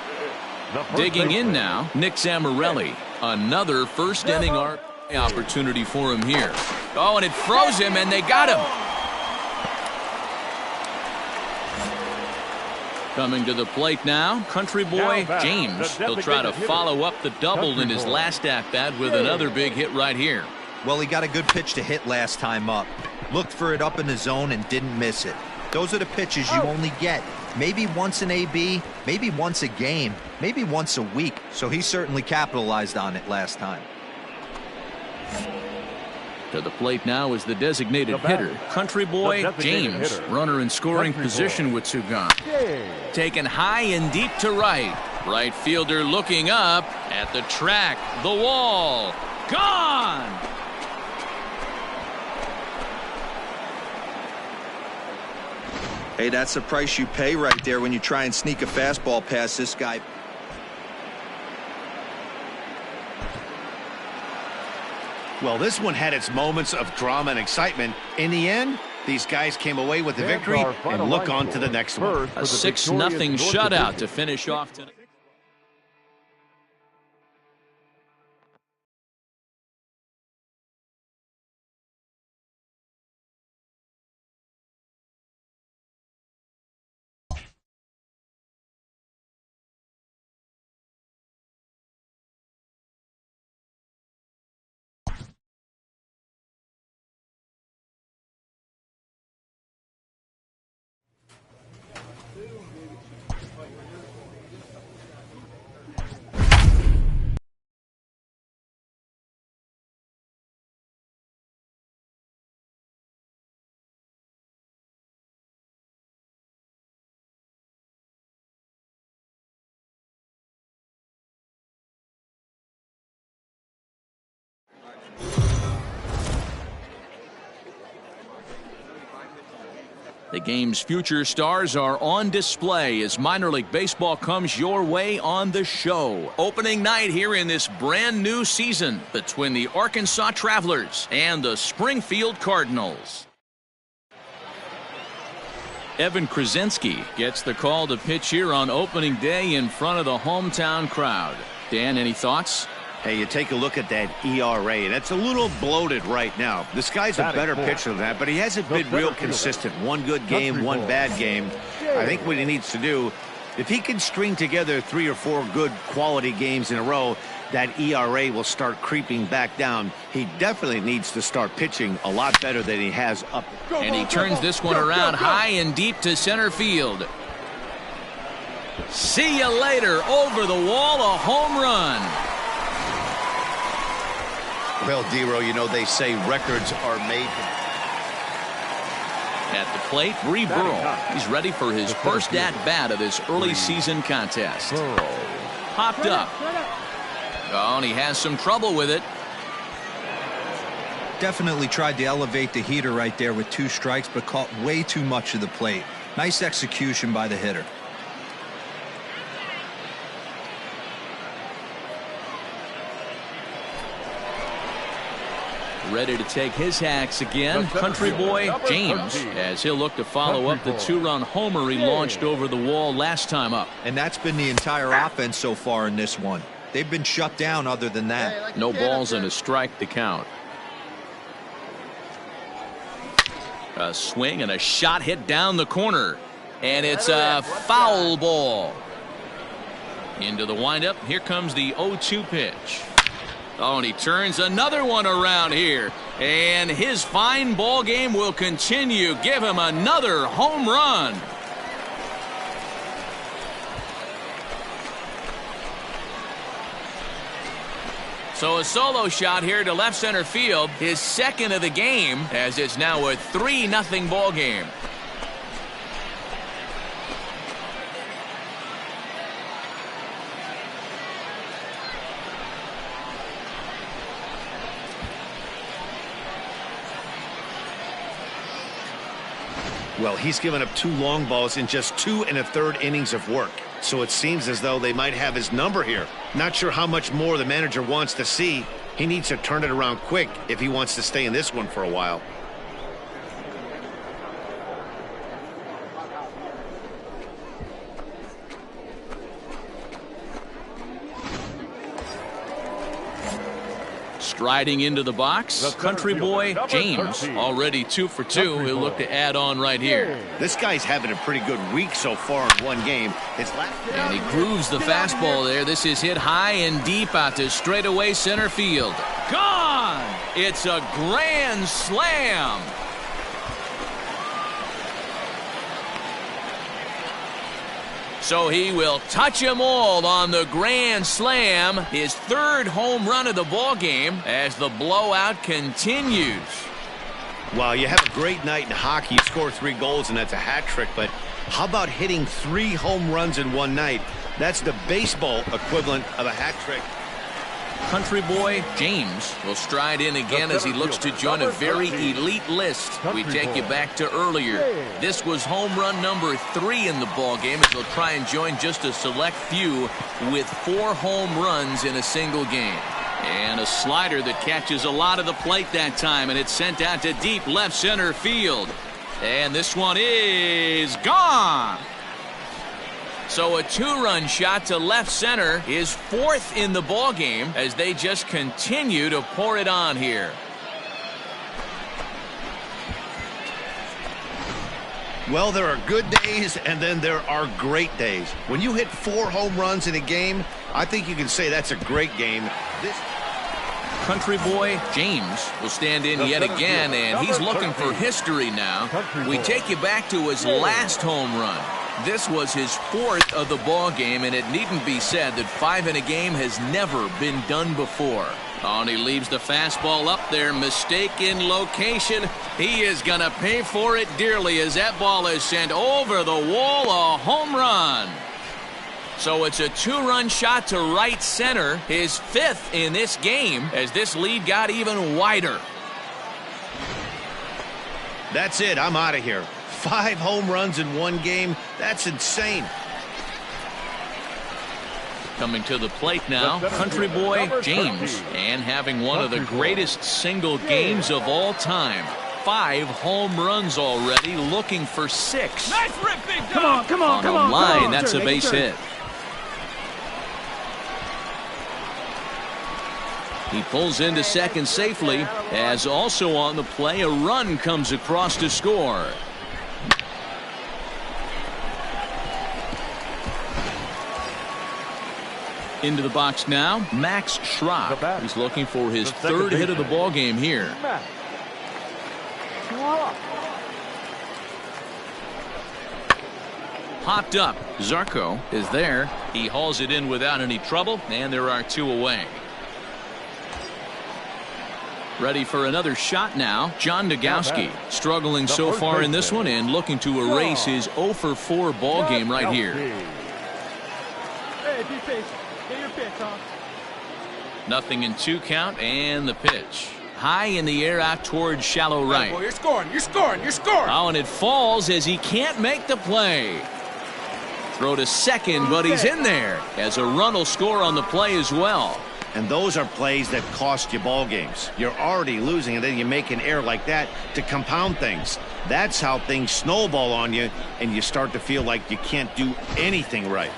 Digging in now, Nick Zamorelli. Another first inning opportunity for him here. Oh, and it froze him, and they got him. Coming to the plate now, country boy James. He'll try to follow up the double in his last at-bat with another big hit right here. Well, he got a good pitch to hit last time up. Looked for it up in the zone and didn't miss it. Those are the pitches you only get. Maybe once an AB, maybe once a game, maybe once a week. So he certainly capitalized on it last time. To the plate now is the designated hitter, Country Boy James. Runner in scoring position with two gone. Taken high and deep to right. Right fielder looking up at the track. The wall. Gone! Hey, that's the price you pay right there when you try and sneak a fastball past this guy. Well, this one had its moments of drama and excitement. In the end, these guys came away with the victory and look on to the next one. A 6-0 shutout to finish off tonight. The game's future stars are on display as minor league baseball comes your way on the show. Opening night here in this brand new season between the Arkansas Travelers and the Springfield Cardinals. Evan Krasinski gets the call to pitch here on opening day in front of the hometown crowd. Dan, any thoughts? Hey, you take a look at that ERA, and it's a little bloated right now. This guy's a better pitcher than that, but he hasn't been real consistent. One good game, one bad game. I think what he needs to do, if he can string together 3 or 4 good quality games in a row, that ERA will start creeping back down. He definitely needs to start pitching a lot better than he has up. And he turns this one around high and deep to center field. See you later. Over the wall, a home run. Well, Dero, you know they say records are made. At the plate, Bree Burrell. He's ready for his first at-bat of this early season contest. Popped up. Oh, and he has some trouble with it. Definitely tried to elevate the heater right there with 2 strikes, but caught way too much of the plate. Nice execution by the hitter. Ready to take his hacks again, Country Boy James, as he'll look to follow up the 2-run homer he launched over the wall last time up. And that's been the entire offense so far in this one. They've been shut down other than that. No balls and a strike to count. A swing and a shot hit down the corner. And it's a foul ball. Into the windup. Here comes the 0-2 pitch. Oh, and he turns another one around here. And his fine ball game will continue. Give him another home run. So a solo shot here to left center field. His second of the game, as it's now a 3-0 ball game. Well, he's given up 2 long balls in just 2 1/3 innings of work. So it seems as though they might have his number here. Not sure how much more the manager wants to see. He needs to turn it around quick if he wants to stay in this one for a while. Striding into the box, Country Boy James, already 2 for 2. He'll look to add on right here. This guy's having a pretty good week so far in one game. And he grooves the fastball there. This is hit high and deep out to straightaway center field. Gone! It's a grand slam. So he will touch them all on the grand slam, his third home run of the ball game as the blowout continues. Well, you have a great night in hockey. You score 3 goals, and that's a hat trick. But how about hitting 3 home runs in one night? That's the baseball equivalent of a hat trick. Country boy James will stride in again as he looks to join a very elite list. We take you back to earlier. This was home run number 3 in the ball game as he'll try and join just a select few with 4 home runs in a single game. And a slider that catches a lot of the plate that time, and it's sent out to deep left center field. And this one is gone. So a 2-run shot to left center is 4th in the ball game as they just continue to pour it on here. Well, there are good days and then there are great days. When you hit 4 home runs in a game, I think you can say that's a great game. Country boy James will stand in yet again, and he's looking for history now. We take you back to his last home run. This was his 4th of the ball game, and it needn't be said that 5 in a game has never been done before. Oh, and he leaves the fastball up there. Mistake in location. He is going to pay for it dearly as that ball is sent over the wall. A home run. So it's a 2-run shot to right center, his 5th in this game as this lead got even wider. That's it. I'm out of here. 5 home runs in one game. That's insane. Coming to the plate now, country boy James, and having one of the greatest single games of all time. 5 home runs already, looking for 6. Nice rip, big dog. Come on. On a line, that's a base hit. He pulls into second safely, as also on the play, a run comes across to score. Into the box now, Max Schrock. He's looking for his 3rd hit of the ball game here. Popped up. Zarco is there. He hauls it in without any trouble, and there are 2 away. Ready for another shot now. John Degowski struggling so far in this one and looking to erase his 0 for 4 ball game right here. Hey, be patient. Get your pitch, huh? Nothing in 2 count, and the pitch. High in the air out towards shallow right. You're scoring. Oh, and it falls as he can't make the play. Throw to second, but he's in there as a run will score on the play as well. And those are plays that cost you ball games. You're already losing, and then you make an error like that to compound things. That's how things snowball on you, and you start to feel like you can't do anything right.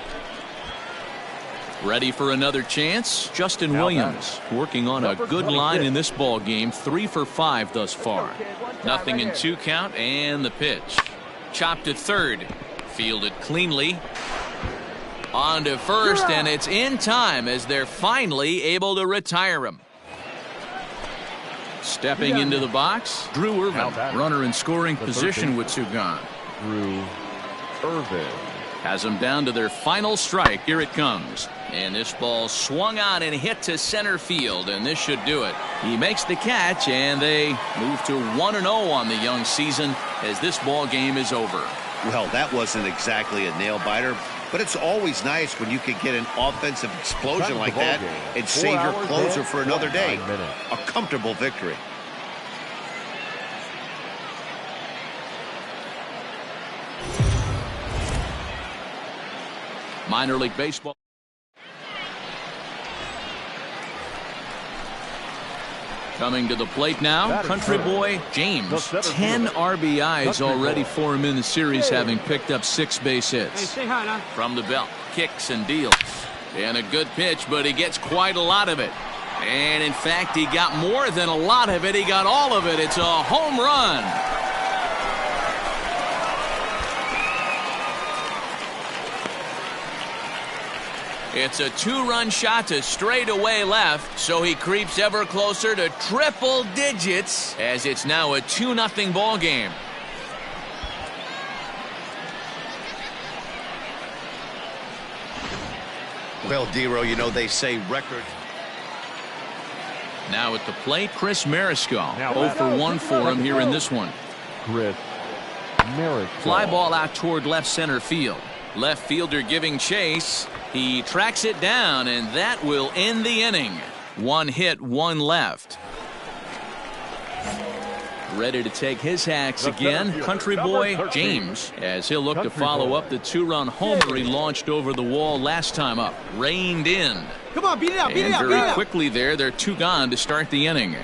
Ready for another chance? Justin Williams working on a good line in this ball game. 3 for 5 thus far. Nothing in 2 count, and the pitch. Chopped to third. Fielded cleanly. On to first, and it's in time as they're finally able to retire him. Stepping into the box, Drew Irvin, runner in scoring position with 2 gone. Drew Irvin has them down to their final strike. Here it comes. And this ball swung out and hit to center field, and this should do it. He makes the catch, and they move to 1-0 on the young season as this ball game is over. Well, that wasn't exactly a nail-biter, but it's always nice when you can get an offensive explosion like that and save your closer for another day. A comfortable victory. Minor League Baseball. Coming to the plate now, country boy James. 10 RBIs already for him in the series, having picked up 6 base hits. Hey, say hi, now. From the belt, kicks and deals. And a good pitch, but he gets quite a lot of it. And in fact, he got more than a lot of it. He got all of it. It's a home run. It's a 2-run shot to straightaway left, so he creeps ever closer to triple digits as it's now a 2-0 ball game. Well, Dero, you know they say records. Now at the plate, Chris Mariscal. 0 for 1 for him here in this one. Chris Mariscal. Fly ball out toward left center field. Left fielder giving chase. He tracks it down, and that will end the inning. 1 hit, 1 left. Ready to take his hacks again, Country Boy James, as he'll look to follow up the 2-run homer he launched over the wall last time up. Reined in. Come on, beat it out, beat it out, beat it And very out. quickly there, they're 2 gone to start the inning.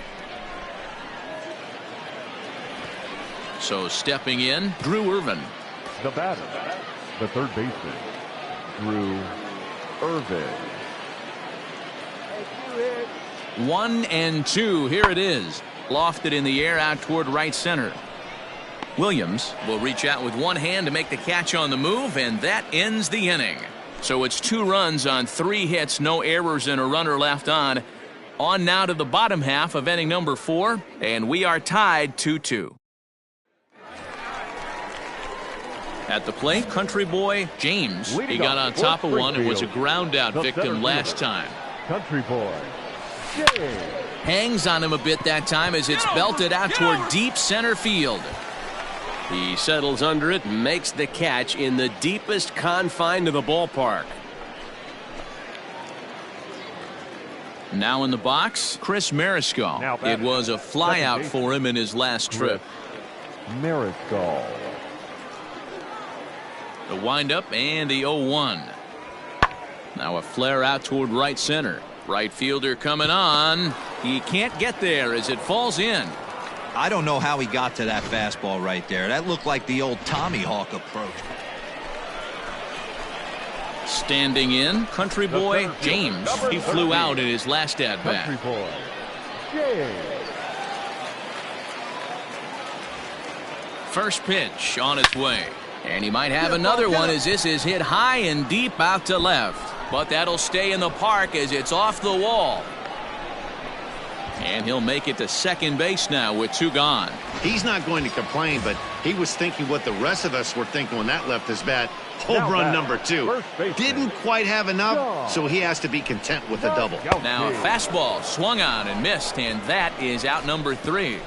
So stepping in, Drew Irvin. The batter, the third baseman, Drew Irvin. 1-2. Here it is. Lofted in the air out toward right center. Williams will reach out with one hand to make the catch on the move, and that ends the inning. So it's 2 runs on 3 hits, no errors, and a runner left on. On now to the bottom half of inning number 4, and we are tied 2-2. At the plate, Country Boy James. He got on top of one and was a ground out victim last time. Country Boy James. Hangs on him a bit that time as it's belted out toward deep center field. He settles under it and makes the catch in the deepest confine of the ballpark. Now in the box, Chris Mariscal. It was a flyout for him in his last trip. Mariscal. The windup and the 0-1. Now a flare out toward right center. Right fielder coming on. He can't get there as it falls in. I don't know how he got to that fastball right there. That looked like the old Tommy Hawk approach. Standing in, Country Boy James. He flew out in his last at-bat. Country Boy James. First pitch on its way. And he might have another one as this is hit high and deep out to left. But that'll stay in the park as it's off the wall. And he'll make it to second base now with 2 gone. He's not going to complain, but he was thinking what the rest of us were thinking when that left his bat. Home run number 2. Didn't quite have enough, so he has to be content with the double. Now a fastball swung on and missed, and that is out number 3.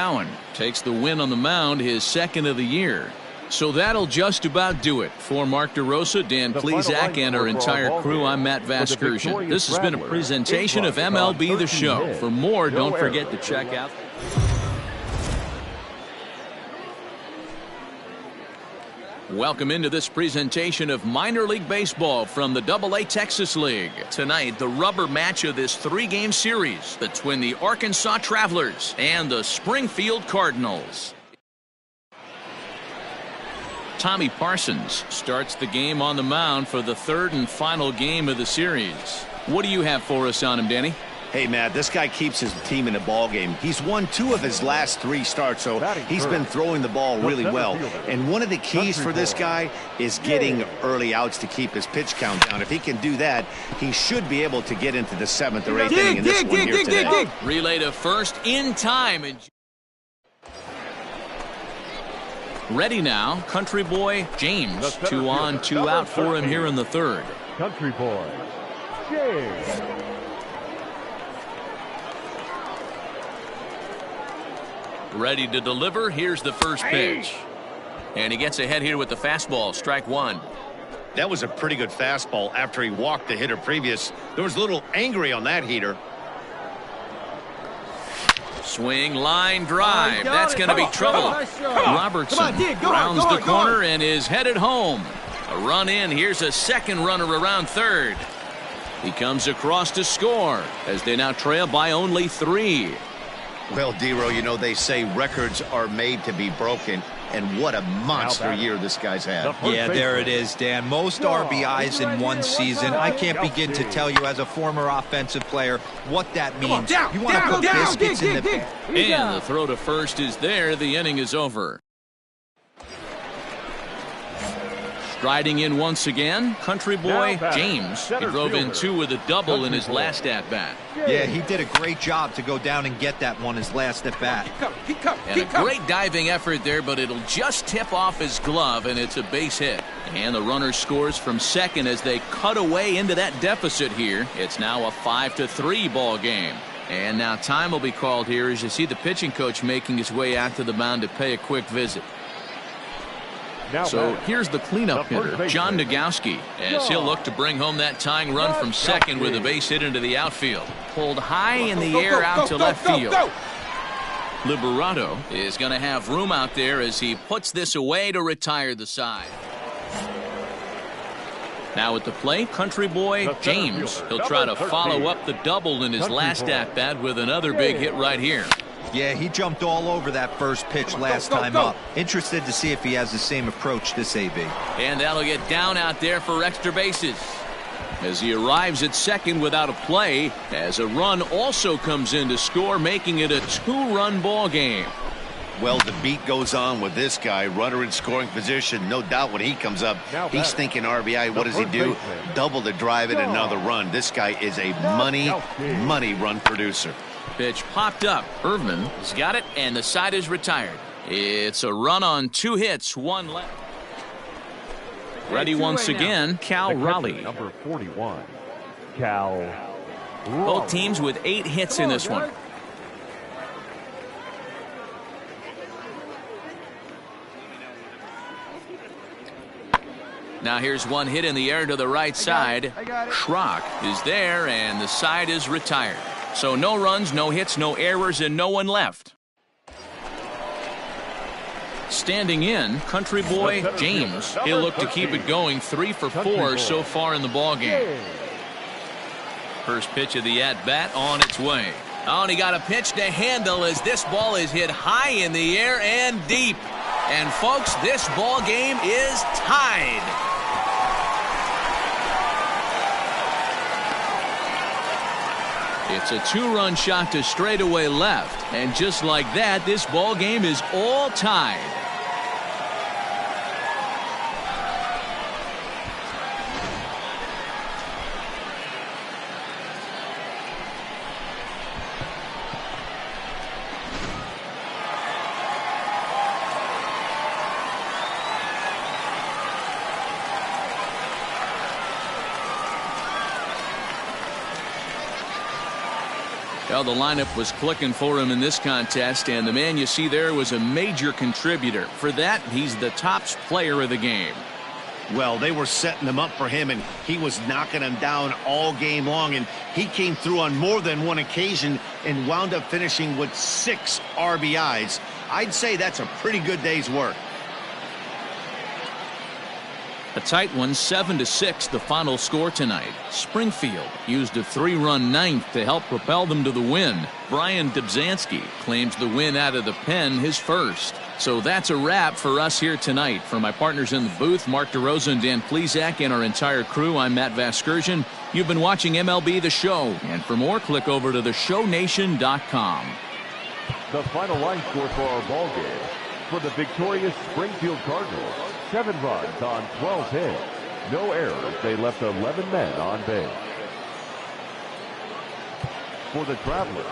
Allen takes the win on the mound, his second of the year. So that'll just about do it. For Mark DeRosa, Dan Plesac, and our entire crew, I'm Matt Vasgersian. This has been a presentation of MLB The Show. For more, don't forget to check out. Welcome into this presentation of minor league baseball from the AA Texas League. Tonight, the rubber match of this 3-game series between the Arkansas Travelers and the Springfield Cardinals. Tommy Parsons starts the game on the mound for the 3rd and final game of the series. What do you have for us on him, Danny? Hey, Matt, this guy keeps his team in a ball game. He's won 2 of his last 3 starts, so he's been throwing the ball really well. And one of the keys for this guy is getting early outs to keep his pitch count down. If he can do that, he should be able to get into the 7th or 8th inning in this one here today. Relay to first in time. Ready now, Country Boy James. 2 on, 2 out for him here in the 3rd. Country Boy James. Ready to deliver. Here's the first pitch. And he gets ahead here with the fastball. Strike 1. That was a pretty good fastball after he walked the hitter previous. There was a little angry on that heater. Swing, line drive. That's going to be trouble. Robertson rounds the corner and is headed home. A run in. Here's a second runner around 3rd. He comes across to score as they now trail by only 3. Well, Dero, you know they say records are made to be broken, and what a monster year this guy's had. Yeah, there it is, Dan. Most RBIs in one season. I can't begin to tell you as a former offensive player what that means. You want to put biscuits in the... And the throw to first is there. The inning is over. Striding in once again, country boy James. He drove in 2 with a double in his last at-bat. Yeah, he did a great job to go down and get that one his last at-bat. And a great diving effort there, but it'll just tip off his glove, and it's a base hit. And the runner scores from second as they cut away into that deficit here. It's now a 5-3 ball game. And now time will be called here as you see the pitching coach making his way out to the mound to pay a quick visit. So here's the cleanup hitter, John Nagowski, as he'll look to bring home that tying run from second with a base hit into the outfield. Pulled high in the air out to left field. Liberato is going to have room out there as he puts this away to retire the side. Now at the plate, country boy James. He'll try to follow up the double in his last at-bat with another big hit right here. Yeah, he jumped all over that first pitch last time up. Interested to see if he has the same approach this AB. And that'll get down out there for extra bases. As he arrives at second without a play, as a run also comes in to score, making it a 2-run ball game. Well, the beat goes on with this guy, runner in scoring position. No doubt when he comes up, he's thinking RBI. What does he do? Double to drive in another run. This guy is a money run producer. Pitch popped up. Irvin has got it, and the side is retired. It's a run on 2 hits, 1 left. Ready once again, Cal Raleigh. Number 41, Cal Raleigh. Both teams with 8 hits in this one. Now here's one hit in the air to the right side. Schrock is there, and the side is retired. So no runs, no hits, no errors, and no one left. Standing in, country boy James. He'll look to keep it going, 3 for 4 so far in the ball game. First pitch of the at-bat on its way. Oh, and he got a pitch to handle as this ball is hit high in the air and deep. And folks, this ball game is tied. It's a 2-run shot to straightaway left, and just like that, this ball game is all tied. Well, the lineup was clicking for him in this contest, and the man you see there was a major contributor. For that, he's the top player of the game. Well, they were setting him up for him, and he was knocking him down all game long, and he came through on more than one occasion and wound up finishing with 6 RBIs. I'd say that's a pretty good day's work. A tight one, 7-6, the final score tonight. Springfield used a 3-run ninth to help propel them to the win. Brian Dubzanski claims the win out of the pen, his first. So that's a wrap for us here tonight. For my partners in the booth, Mark DeRosa and Dan Plesac, and our entire crew, I'm Matt Vasgersian. You've been watching MLB The Show. And for more, click over to theshownation.com. The final line score for our ball game. For the victorious Springfield Cardinals, 7 runs on 12 hits. No errors. They left 11 men on base. For the Travelers,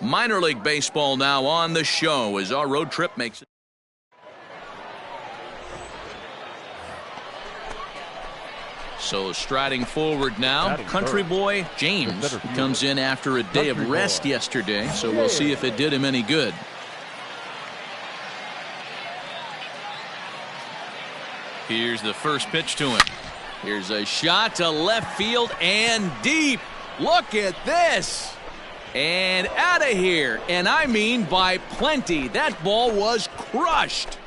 Minor League Baseball now on the show as our road trip makes it. So striding forward now, country boy James comes in after a day of rest yesterday, so we'll see if it did him any good. Here's the first pitch to him. Here's a shot to left field and deep. Look at this. And out of here. And I mean by plenty. That ball was crushed.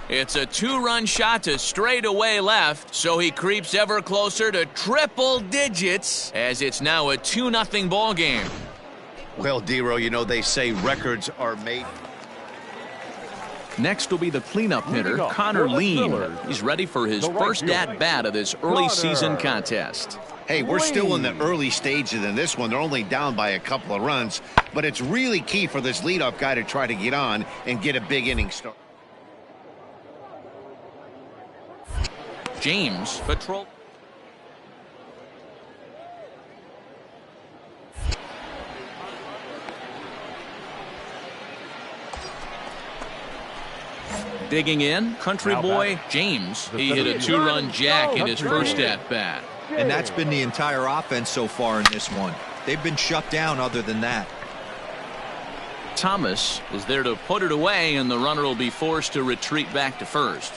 It's a two-run shot to straightaway left, so he creeps ever closer to triple digits as it's now a 2-0 ball game. Well, Dero, you know they say records are made. Next will be the cleanup hitter, Connor Lean. He's ready for his first at-bat of this early season contest. Hey, we're still in the early stages in this one. They're only down by a couple of runs, but it's really key for this leadoff guy to try to get on and get a big inning start. James patrol. Digging in, country boy James. He hit a 2-run jack in his first at-bat. And that's been the entire offense so far in this one. They've been shut down other than that. Thomas is there to put it away, and the runner will be forced to retreat back to first.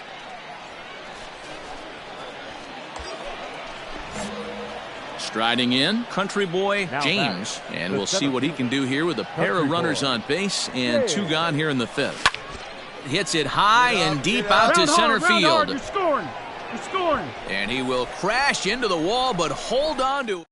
Striding in, country boy James. And we'll see what he can do here with a pair of runners on base and 2 gone here in the 5th. Hits it high and deep out to center field. You're scoring. You're scoring. And he will crash into the wall, but hold on to it.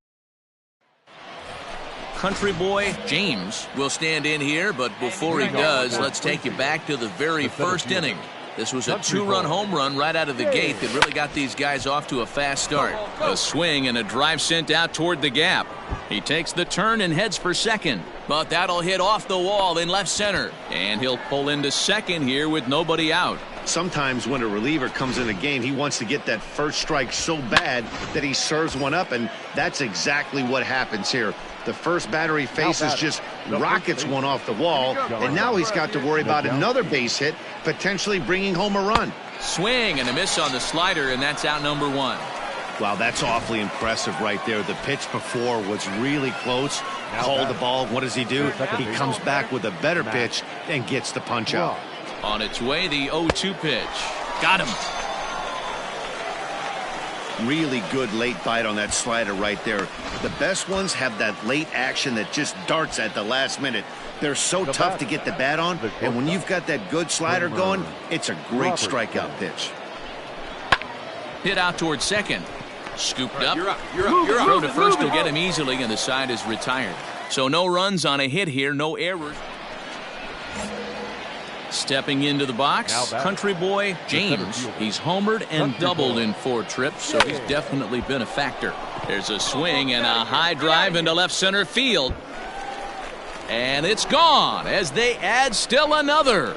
Country boy James will stand in here, but before he does, let's take you back to the very first inning. This was a 2-run home run right out of the gate that really got these guys off to a fast start. A swing and a drive sent out toward the gap. He takes the turn and heads for second, but that'll hit off the wall in left center, and he'll pull into second here with nobody out. Sometimes when a reliever comes in a game, he wants to get that first strike so bad that he serves one up, and that's exactly what happens here. The first batter he faces just rockets one off the wall, and now he's got to worry about another base hit, potentially bringing home a run. Swing and a miss on the slider, and that's out number 1. Wow, that's awfully impressive right there. The pitch before was really close. Called the ball. What does he do? He comes back with a better pitch and gets the punch out. On its way, the 0-2 pitch. Got him. Really good late bite on that slider right there. The best ones have that late action that just darts at the last minute. They're so tough to get the bat on, and when you've got that good slider going, it's a great strikeout pitch. Hit out towards second. Scooped up. You're up. Throw to first will get him easily, and the side is retired. So no runs on a hit here, no errors. Stepping into the box, country boy James. He's homered and doubled in 4 trips, so he's definitely been a factor. There's a swing and a high drive into left center field. And it's gone as they add still another.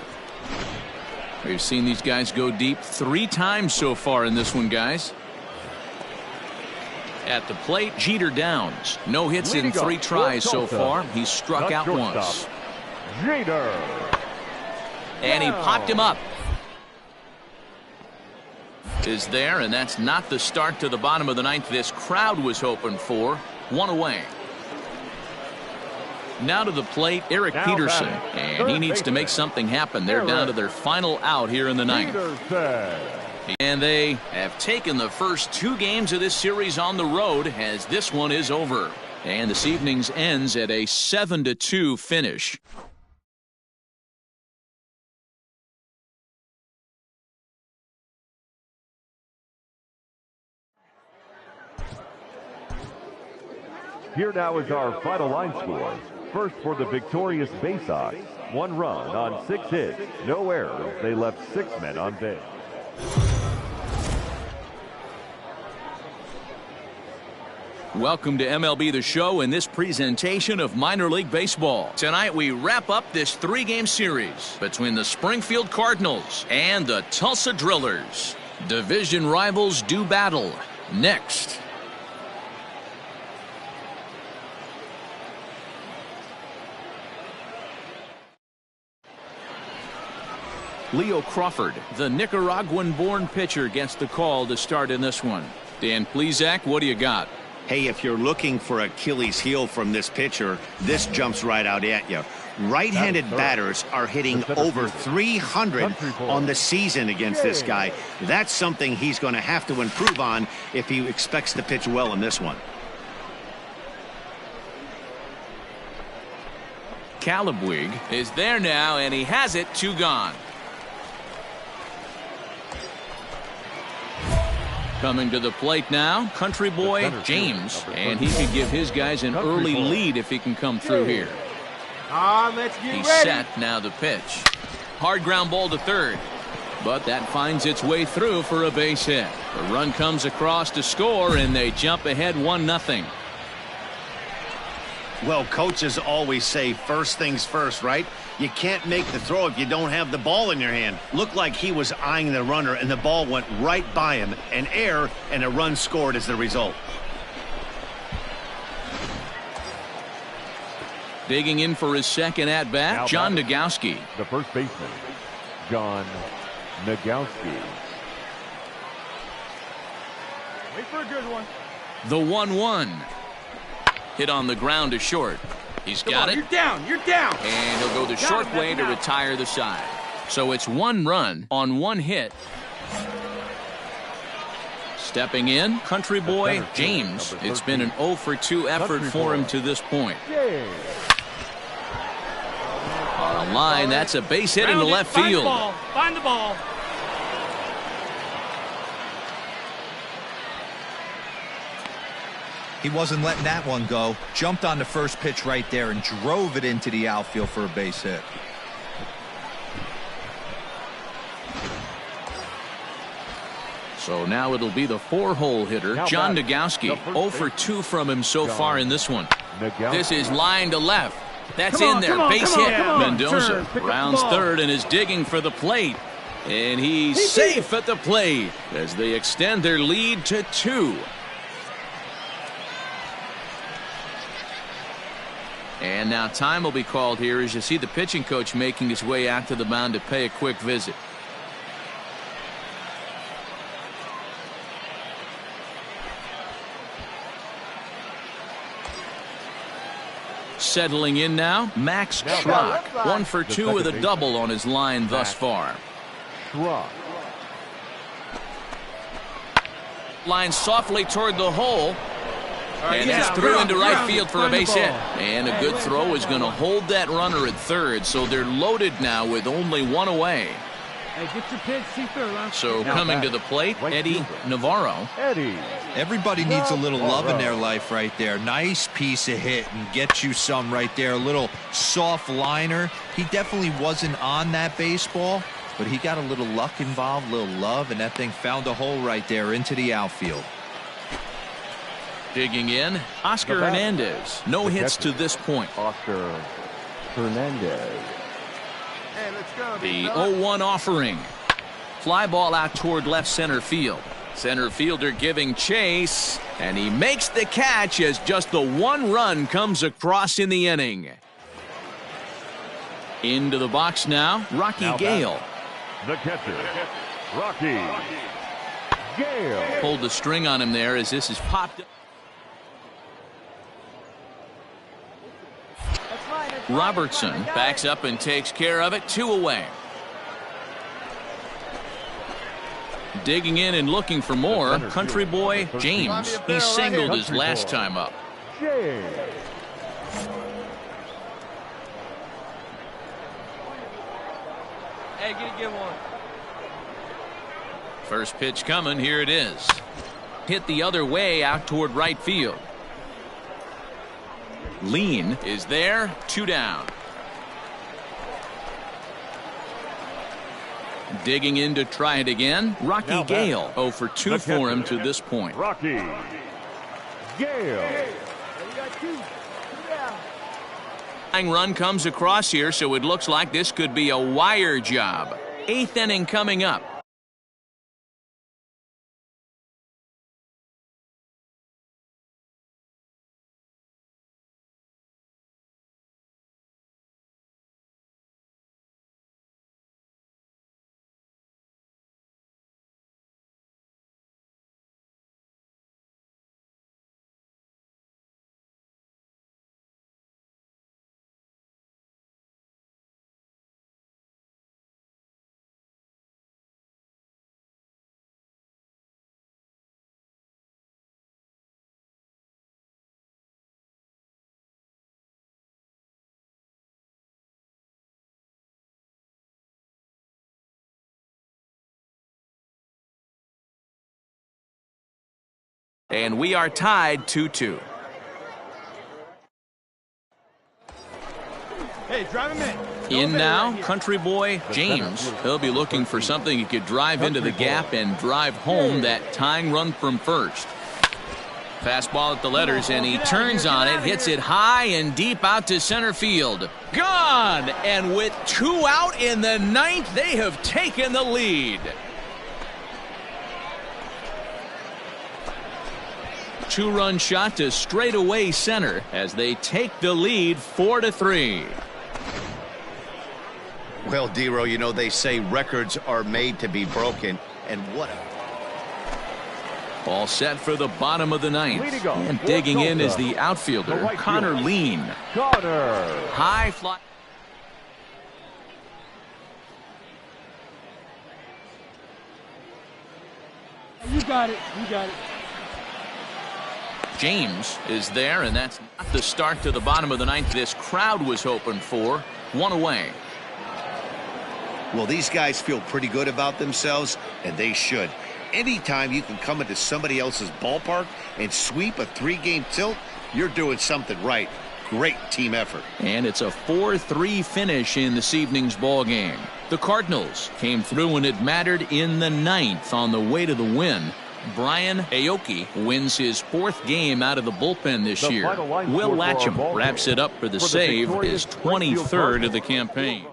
We've seen these guys go deep 3 times so far in this one, guys. At the plate, Jeter Downs. No hits in 3 tries so far. He's struck out once. Jeter. And he popped him up. Is there, and that's not the start to the bottom of the 9th this crowd was hoping for. 1 away. Now to the plate, Eric Peterson, and he needs to make something happen. They're down to their final out here in the 9th. And they have taken the first 2 games of this series on the road as this one is over. And this evening's ends at a 7-2 finish. Here now is our final line score. First for the victorious Bay Sox, 1 run on 6 hits, no errors. They left 6 men on base. Welcome to MLB The Show in this presentation of minor league baseball. Tonight we wrap up this 3-game series between the Springfield Cardinals and the Tulsa Drillers. Division rivals do battle next. Leo Crawford, the Nicaraguan-born pitcher, gets the call to start in this one. Dan Plesac, what do you got? Hey, if you're looking for Achilles heel from this pitcher, this jumps right out at you. Right-handed batters are hitting over 300 on the season against this guy. That's something he's going to have to improve on if he expects to pitch well in this one. Cowboy is there now, and he has it. 2 gone. Coming to the plate now, country boy James, and he could give his guys an early lead if he can come through here. Let's get He's ready. set, now the pitch. Hard ground ball to third, but that finds its way through for a base hit. The run comes across to score, and they jump ahead 1-0. Well, coaches always say first things first, right? You can't make the throw if you don't have the ball in your hand. Looked like he was eyeing the runner, and the ball went right by him. An error, and a run scored as the result. Digging in for his second at-bat, John Nogowski. The first baseman, John Nogowski. Wait for a good one. The 1-1. Hit on the ground to short. He's got it. You're down. You're down. And he'll go the short way to retire the side. So it's 1 run on 1 hit. Stepping in, country boy James. It's been an 0 for 2 effort for him to this point. On a line, that's a base hit into left field. Find the ball. He wasn't letting that one go. Jumped on the first pitch right there and drove it into the outfield for a base hit. So now it'll be the 4-hole hitter, John Nogowski. 0 for 2 from him so far in this one. This is line to left. That's in there. Base hit. Mendoza rounds third and is digging for the plate. And he's safe at the plate as they extend their lead to 2. And now time will be called here as you see the pitching coach making his way out to the mound to pay a quick visit. Settling in now, Max Schrock. 1 for 2 with a double on his line thus far. Line softly toward the hole. And it's through into right field for a base hit. And a good throw is going to hold that runner at third. So they're loaded now with only 1 away. Hey, get your pitch, see through. So coming to the plate, Eddie Navarro. Everybody needs a little love in their life right there. Nice piece of hit and get you some right there. A little soft liner. He definitely wasn't on that baseball, but he got a little luck involved, a little love, and that thing found a hole right there into the outfield. Digging in, Oscar Hernandez. No hits to this point. Oscar Hernandez. Hey, let's go. The 0-1 offering. Fly ball out toward left center field. Center fielder giving chase, and he makes the catch as just the 1 run comes across in the inning. Into the box now, Rocky Gale. The catcher, Rocky Gale. Pulled the string on him there as this is popped up. Robertson backs up and takes care of it. 2 away. Digging in and looking for more, country boy James. He singled his last time up. James. Hey, get one. First pitch coming. Here it is. Hit the other way out toward right field. Lean is there. 2 down. Digging in to try it again, Rocky Gale. 0 for 2 for him to this point. Rocky Gale. Run comes across here, so it looks like this could be a wire job. 8th inning coming up. and we are tied 2-2. Hey, drive him in. In now, country boy James. He'll be looking for something he could drive into the gap and drive home that tying run from first. Fastball at the letters, and he turns on it, hits it high and deep out to center field. Gone! And with 2 out in the 9th, they have taken the lead. 2-run shot to straightaway center as they take the lead 4-3. Well, D-Row, you know, they say records are made to be broken, and what a... All set for the bottom of the 9th. And digging in is the outfielder, Connor Lean. High fly. You got it. You got it. James is there, and that's not the start to the bottom of the 9th this crowd was hoping for. 1 away. Well, these guys feel pretty good about themselves, and they should. Anytime you can come into somebody else's ballpark and sweep a 3-game tilt, you're doing something right. Great team effort. And it's a 4-3 finish in this evening's ball game. The Cardinals came through when it mattered in the 9th on the way to the win. Brian Aoki wins his 4th game out of the bullpen this year. Will Latcham wraps it up for the save, his 23rd of the campaign.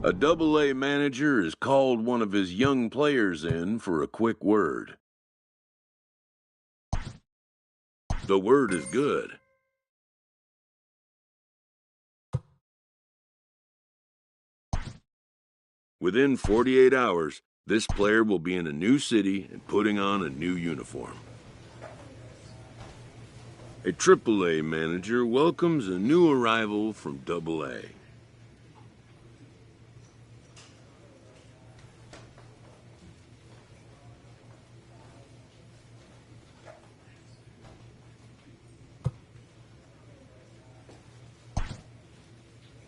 A Double-A manager has called one of his young players in for a quick word. The word is good. Within 48 hours, this player will be in a new city and putting on a new uniform. A Triple-A manager welcomes a new arrival from Double-A.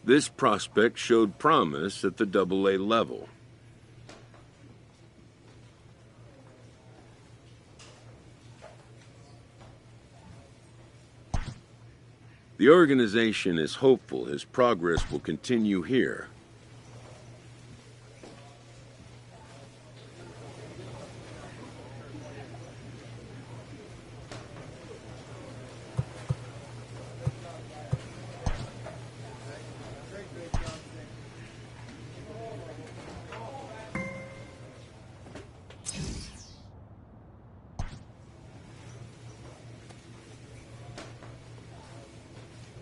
This prospect showed promise at the Double-A level. The organization is hopeful his progress will continue here.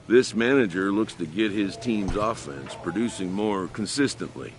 This manager looks to get his team's offense producing more consistently.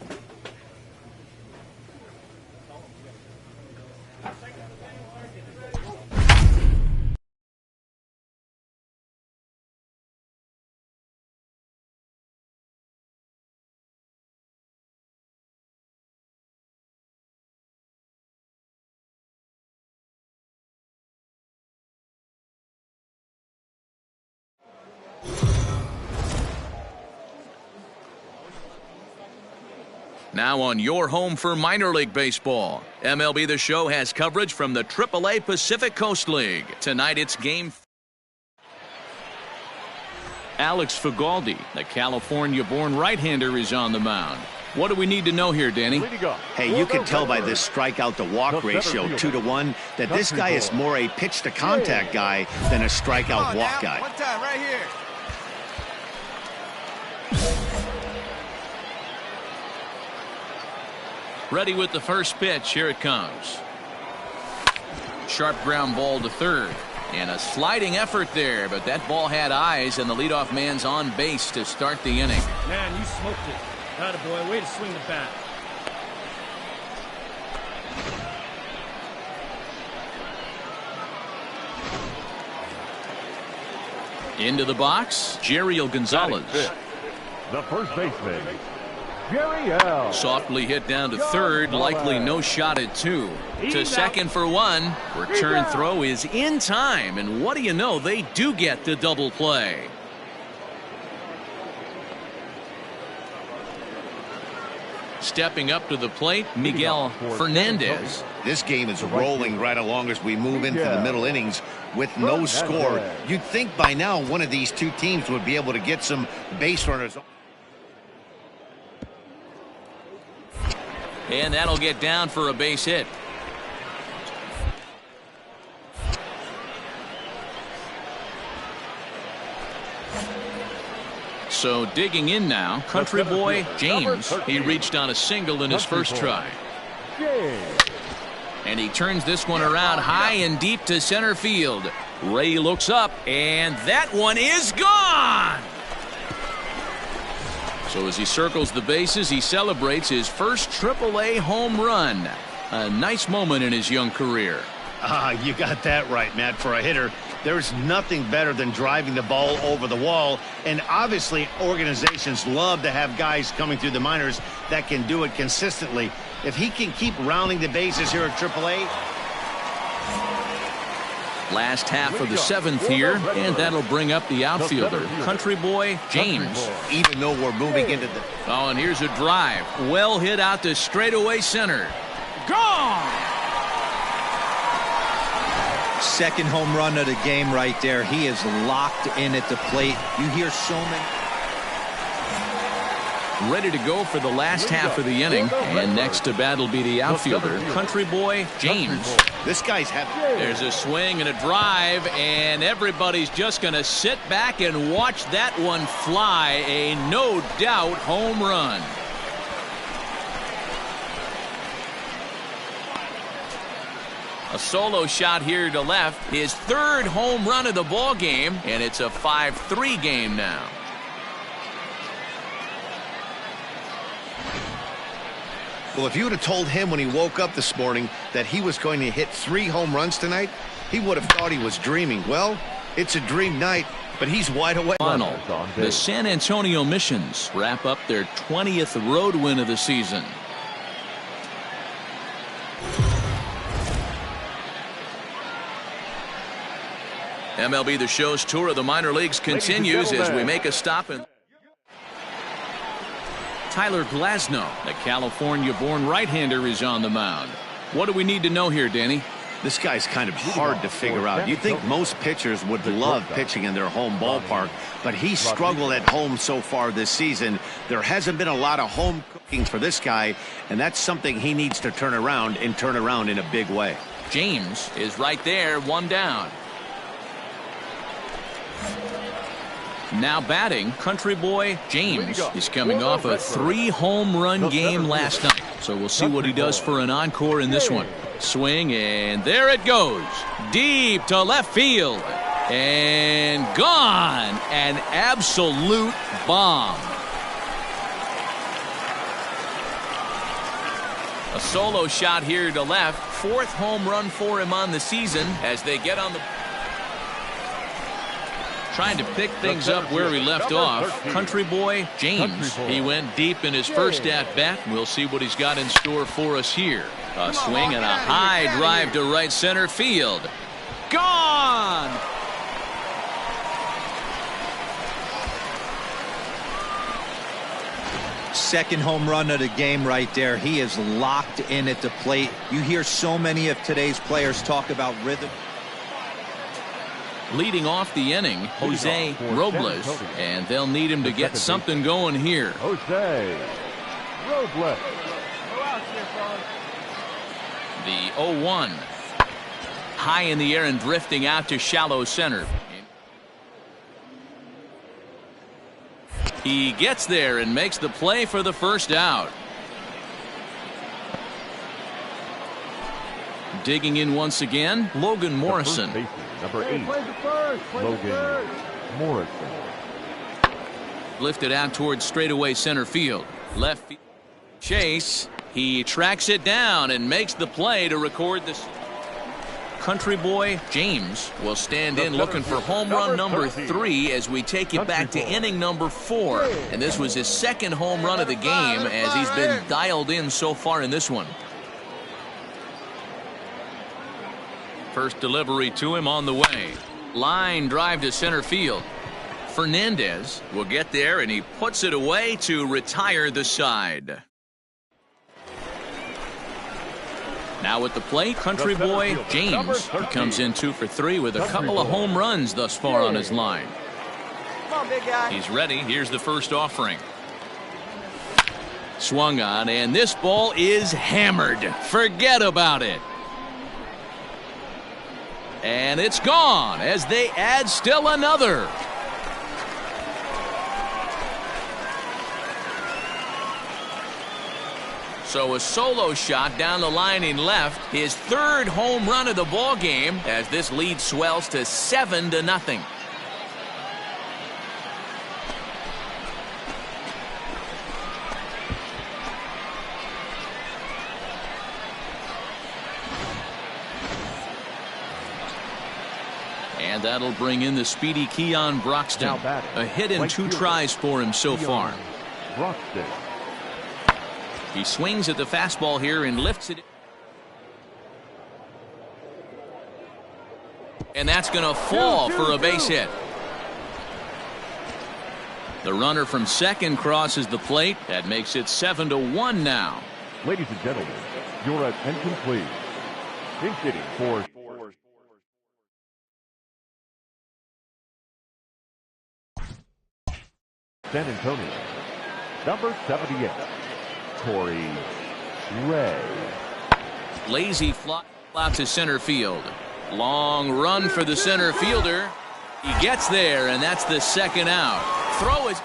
Now on your home for minor league baseball. MLB The Show has coverage from the AAA Pacific Coast League. Tonight it's game. Alex Fagaldi, the California-born right-hander, is on the mound. What do we need to know here, Danny? Hey, you can tell by this strikeout-to-walk ratio, 2-to-1, that this guy is more a pitch-to-contact guy than a strikeout-walk guy. One time, right here. Ready with the first pitch. Here it comes. Sharp ground ball to third. And a sliding effort there, but that ball had eyes, and the leadoff man's on base to start the inning. Man, you smoked it. Attaboy, way to swing the bat. Into the box, Jeriel Gonzalez. The first baseman, Jeriel. Softly hit down to third, likely no shot at two. To second for one. Return throw is in time, and what do you know, they do get the double play. Stepping up to the plate, Miguel Fernandez. This game is rolling right along as we move into the middle innings with no score. You'd think by now one of these two teams would be able to get some base runners. And that'll get down for a base hit. So digging in now, country boy James. He reached on a single in his first try. And he turns this one around high and deep to center field. Ray looks up, and that one is gone. So as he circles the bases, he celebrates his first AAA home run. A nice moment in his young career. You got that right, Matt. For a hitter, there's nothing better than driving the ball over the wall. And obviously, organizations love to have guys coming through the minors that can do it consistently. If he can keep rounding the bases here at AAA. Last half of the seventh here, and that'll bring up the outfielder, country boy James. Even though we're moving into the... Oh, and here's a drive. Well hit out to straightaway center. Gone! Second home run of the game right there. He is locked in at the plate. You hear so many. Ready to go for the last half of the inning. And next to bat will be the outfielder, country boy James. This guy's having... There's a swing and a drive, and everybody's just going to sit back and watch that one fly. A no-doubt home run. A solo shot here to left. His third home run of the ball game, and it's a 5-3 game now. Well, if you would have told him when he woke up this morning that he was going to hit 3 home runs tonight, he would have thought he was dreaming. Well, it's a dream night, but he's wide awake. Final. The San Antonio Missions wrap up their 20th road win of the season. MLB The Show's tour of the minor leagues continues as we make a stop in Tyler Glasnow, the California-born right-hander, is on the mound. What do we need to know here, Danny? This guy's kind of hard to figure out. You'd think most pitchers would love pitching in their home ballpark, but he's struggled at home so far this season. There hasn't been a lot of home cooking for this guy, and that's something he needs to turn around in a big way. James is right there, one down. Now batting, country boy James is coming off a 3-home run game last night. So we'll see what he does for an encore in this one. Swing, and there it goes. Deep to left field. And gone. An absolute bomb. A solo shot here to left. 4th home run for him on the season as they get on the... Trying to pick things up where he left off. Country boy James. He went deep in his first at-bat. We'll see what he's got in store for us here. A swing and a high drive to right center field. Gone! Second home run of the game right there. He is locked in at the plate. You hear so many of today's players talk about rhythm. Leading off the inning, Jose Robles, and they'll need him to get something going here. Jose Robles. The 0-1. High in the air and drifting out to shallow center. He gets there and makes the play for the first out. Digging in once again, Logan Morrison. Number 8, Logan Morrison. Lifted out towards straightaway center field. Left field. Chase. He tracks it down and makes the play to record this. Country boy James will stand in looking for home run number 3 as we take you back to inning number 4. And this was his second home run of the game as he's been dialed in so far in this one. First delivery to him on the way. Line drive to center field. Fernandez will get there and he puts it away to retire the side. Now at the plate, country boy James. He comes in 2 for 3 with a couple of home runs thus far on his line. Come on, big guy. He's ready. Here's the first offering. Swung on, and this ball is hammered. Forget about it. And it's gone as they add still another. So a solo shot down the line in left, his 3rd home run of the ball game as this lead swells to 7-0. And that'll bring in the speedy Keon Broxton. A hit and 2 tries for him so far. Broxton. He swings at the fastball here and lifts it. And that's going to fall for a base hit. The runner from second crosses the plate. That makes it 7-1 now. Ladies and gentlemen, your attention please. Pinch hitting for San Antonio, number 78, Corey Ray. Lazy fly out to center field. Long run for the center fielder. He gets there, and that's the 2nd out. Throw is.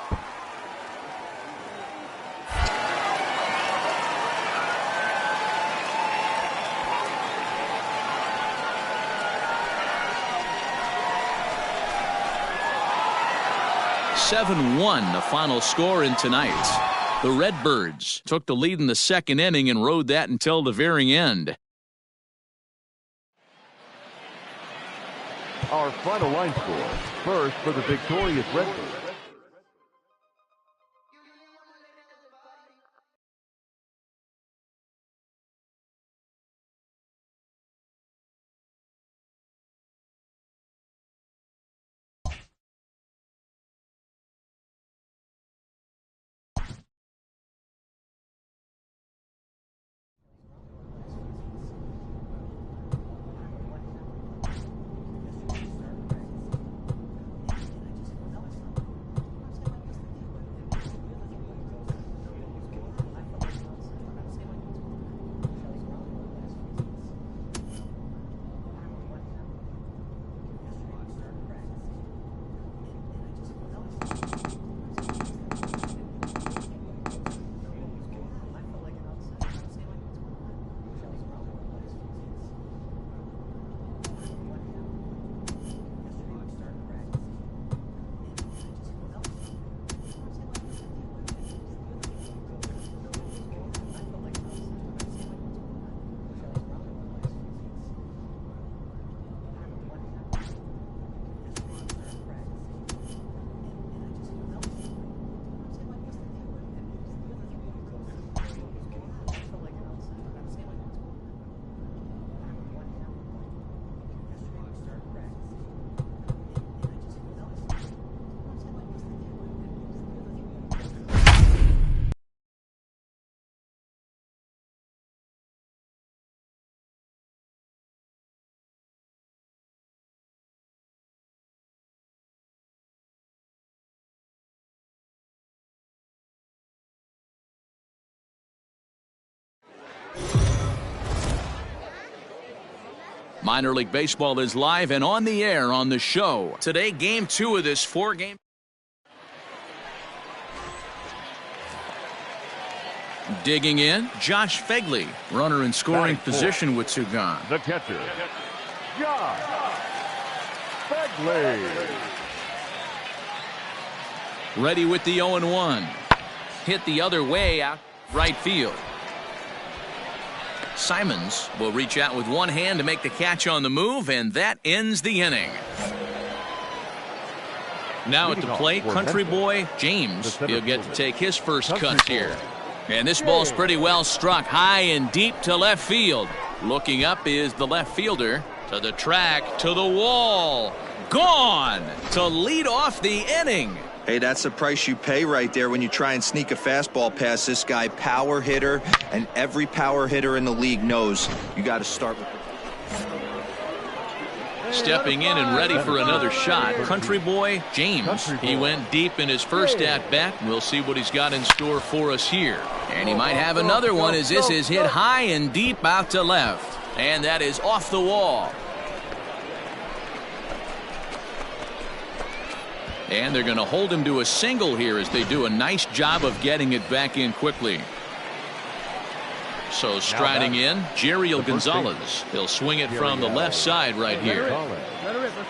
(7-1) the final score in tonight's. The Redbirds took the lead in the 2nd inning and rode that until the very end. Our final line score, first for the victorious Redbirds. Minor League Baseball is live and on the air on the show. Today, Game 2 of this 4-game. Digging in, Josh Fegley. Runner in scoring position with two gone. The catcher, Josh Fegley. Ready with the 0-1. Hit the other way out right field. Simons will reach out with one hand to make the catch on the move, and that ends the inning. Now at the plate, country boy James. He'll get to take his first cuts here. And this ball's pretty well struck high and deep to left field. Looking up is the left fielder. To the track, to the wall. Gone to lead off the inning. Hey, that's the price you pay right there when you try and sneak a fastball past this guy. Power hitter, and every power hitter in the league knows you got to start with. Stepping in and ready for another shot, country boy James. He went deep in his first at-bat. We'll see what he's got in store for us here. And he might have another one as this is hit high and deep out to left. And that is off the wall. And they're going to hold him to a single here as they do a nice job of getting it back in quickly. So striding in, Jeriel Gonzalez. He'll swing it from the left side right here.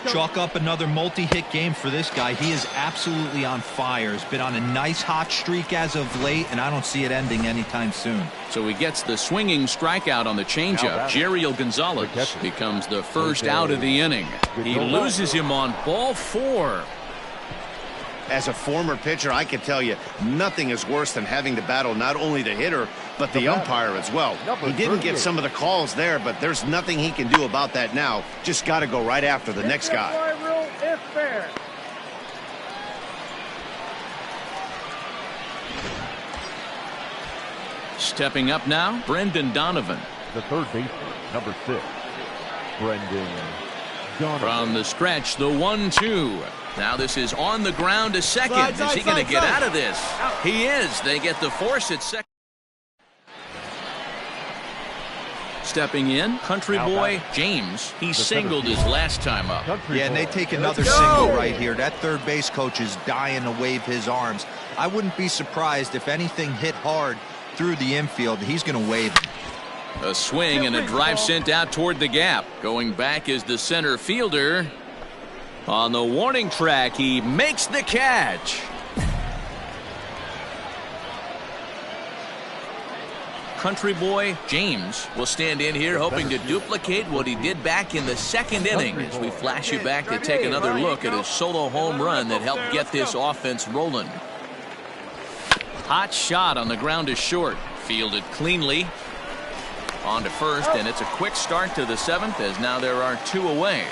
Chalk up another multi-hit game for this guy. He is absolutely on fire. He's been on a nice hot streak as of late, and I don't see it ending anytime soon. So he gets the swinging strikeout on the changeup. Jeriel Gonzalez becomes the first out of the inning. He loses him on ball 4. As a former pitcher, I can tell you nothing is worse than having to battle not only the hitter but the umpire as well. He didn't get some of the calls there, but there's nothing he can do about that now. Just got to go right after the next guy. Stepping up now, Brendan Donovan. The third baseman, number 6, Brendan Donovan. From the stretch, the 1-2. Now this is on the ground to second. Is he going to get out of this? He is. They get the force at second. Stepping in, country boy James. He singled his last time up. Yeah, and they take another single right here. That third base coach is dying to wave his arms. I wouldn't be surprised if anything hit hard through the infield. He's going to wave it. A swing and a drive sent out toward the gap. Going back is the center fielder. On the warning track, he makes the catch. Country boy James will stand in here hoping to duplicate what he did back in the second inning as we flash you back to take another look at his solo home run that helped get this offense rolling. Hot shot on the ground to short. Fielded cleanly. On to first, and it's a quick start to the 7th as now there are 2 away.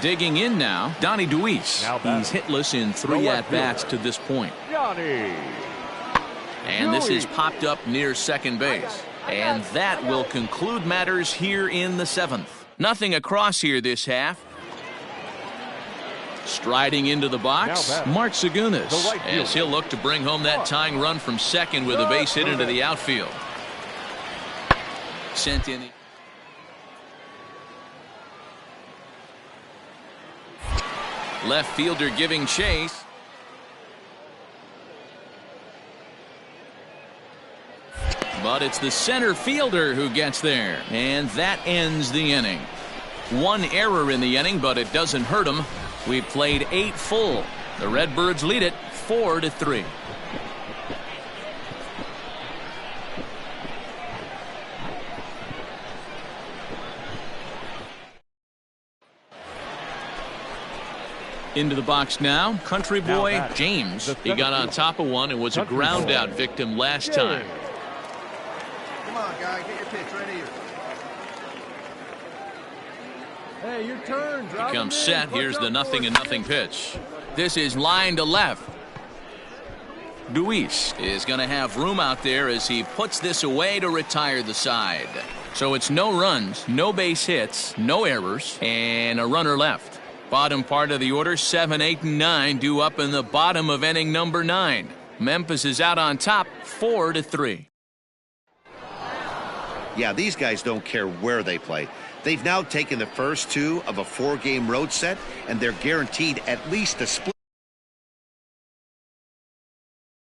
Digging in now, Donnie Deweese. He's hitless in 3 at-bats to this point. And this is popped up near second base. And that will conclude matters here in the 7th. Nothing across here this half. Striding into the box, Mark Segunas, as he'll look to bring home that tying run from second with a base hit into the outfield. Sent in. Left fielder giving chase. But it's the center fielder who gets there. And that ends the inning. 1 error in the inning, but it doesn't hurt him. We've played 8 full. The Redbirds lead it 4-3. Into the box now, country boy James. He got on top of one and was a ground out victim last time. Come on, guy, get your pitch right here. Hey, your turn. He comes set. Here's the 0-0 pitch. This is line to left. Deweese is going to have room out there as he puts this away to retire the side. So it's no runs, no base hits, no errors, and a runner left. Bottom part of the order, 7, 8, and 9 due up in the bottom of inning number 9. Memphis is out on top, 4-3. Yeah, these guys don't care where they play. They've now taken the first 2 of a 4-game road set, and they're guaranteed at least a split.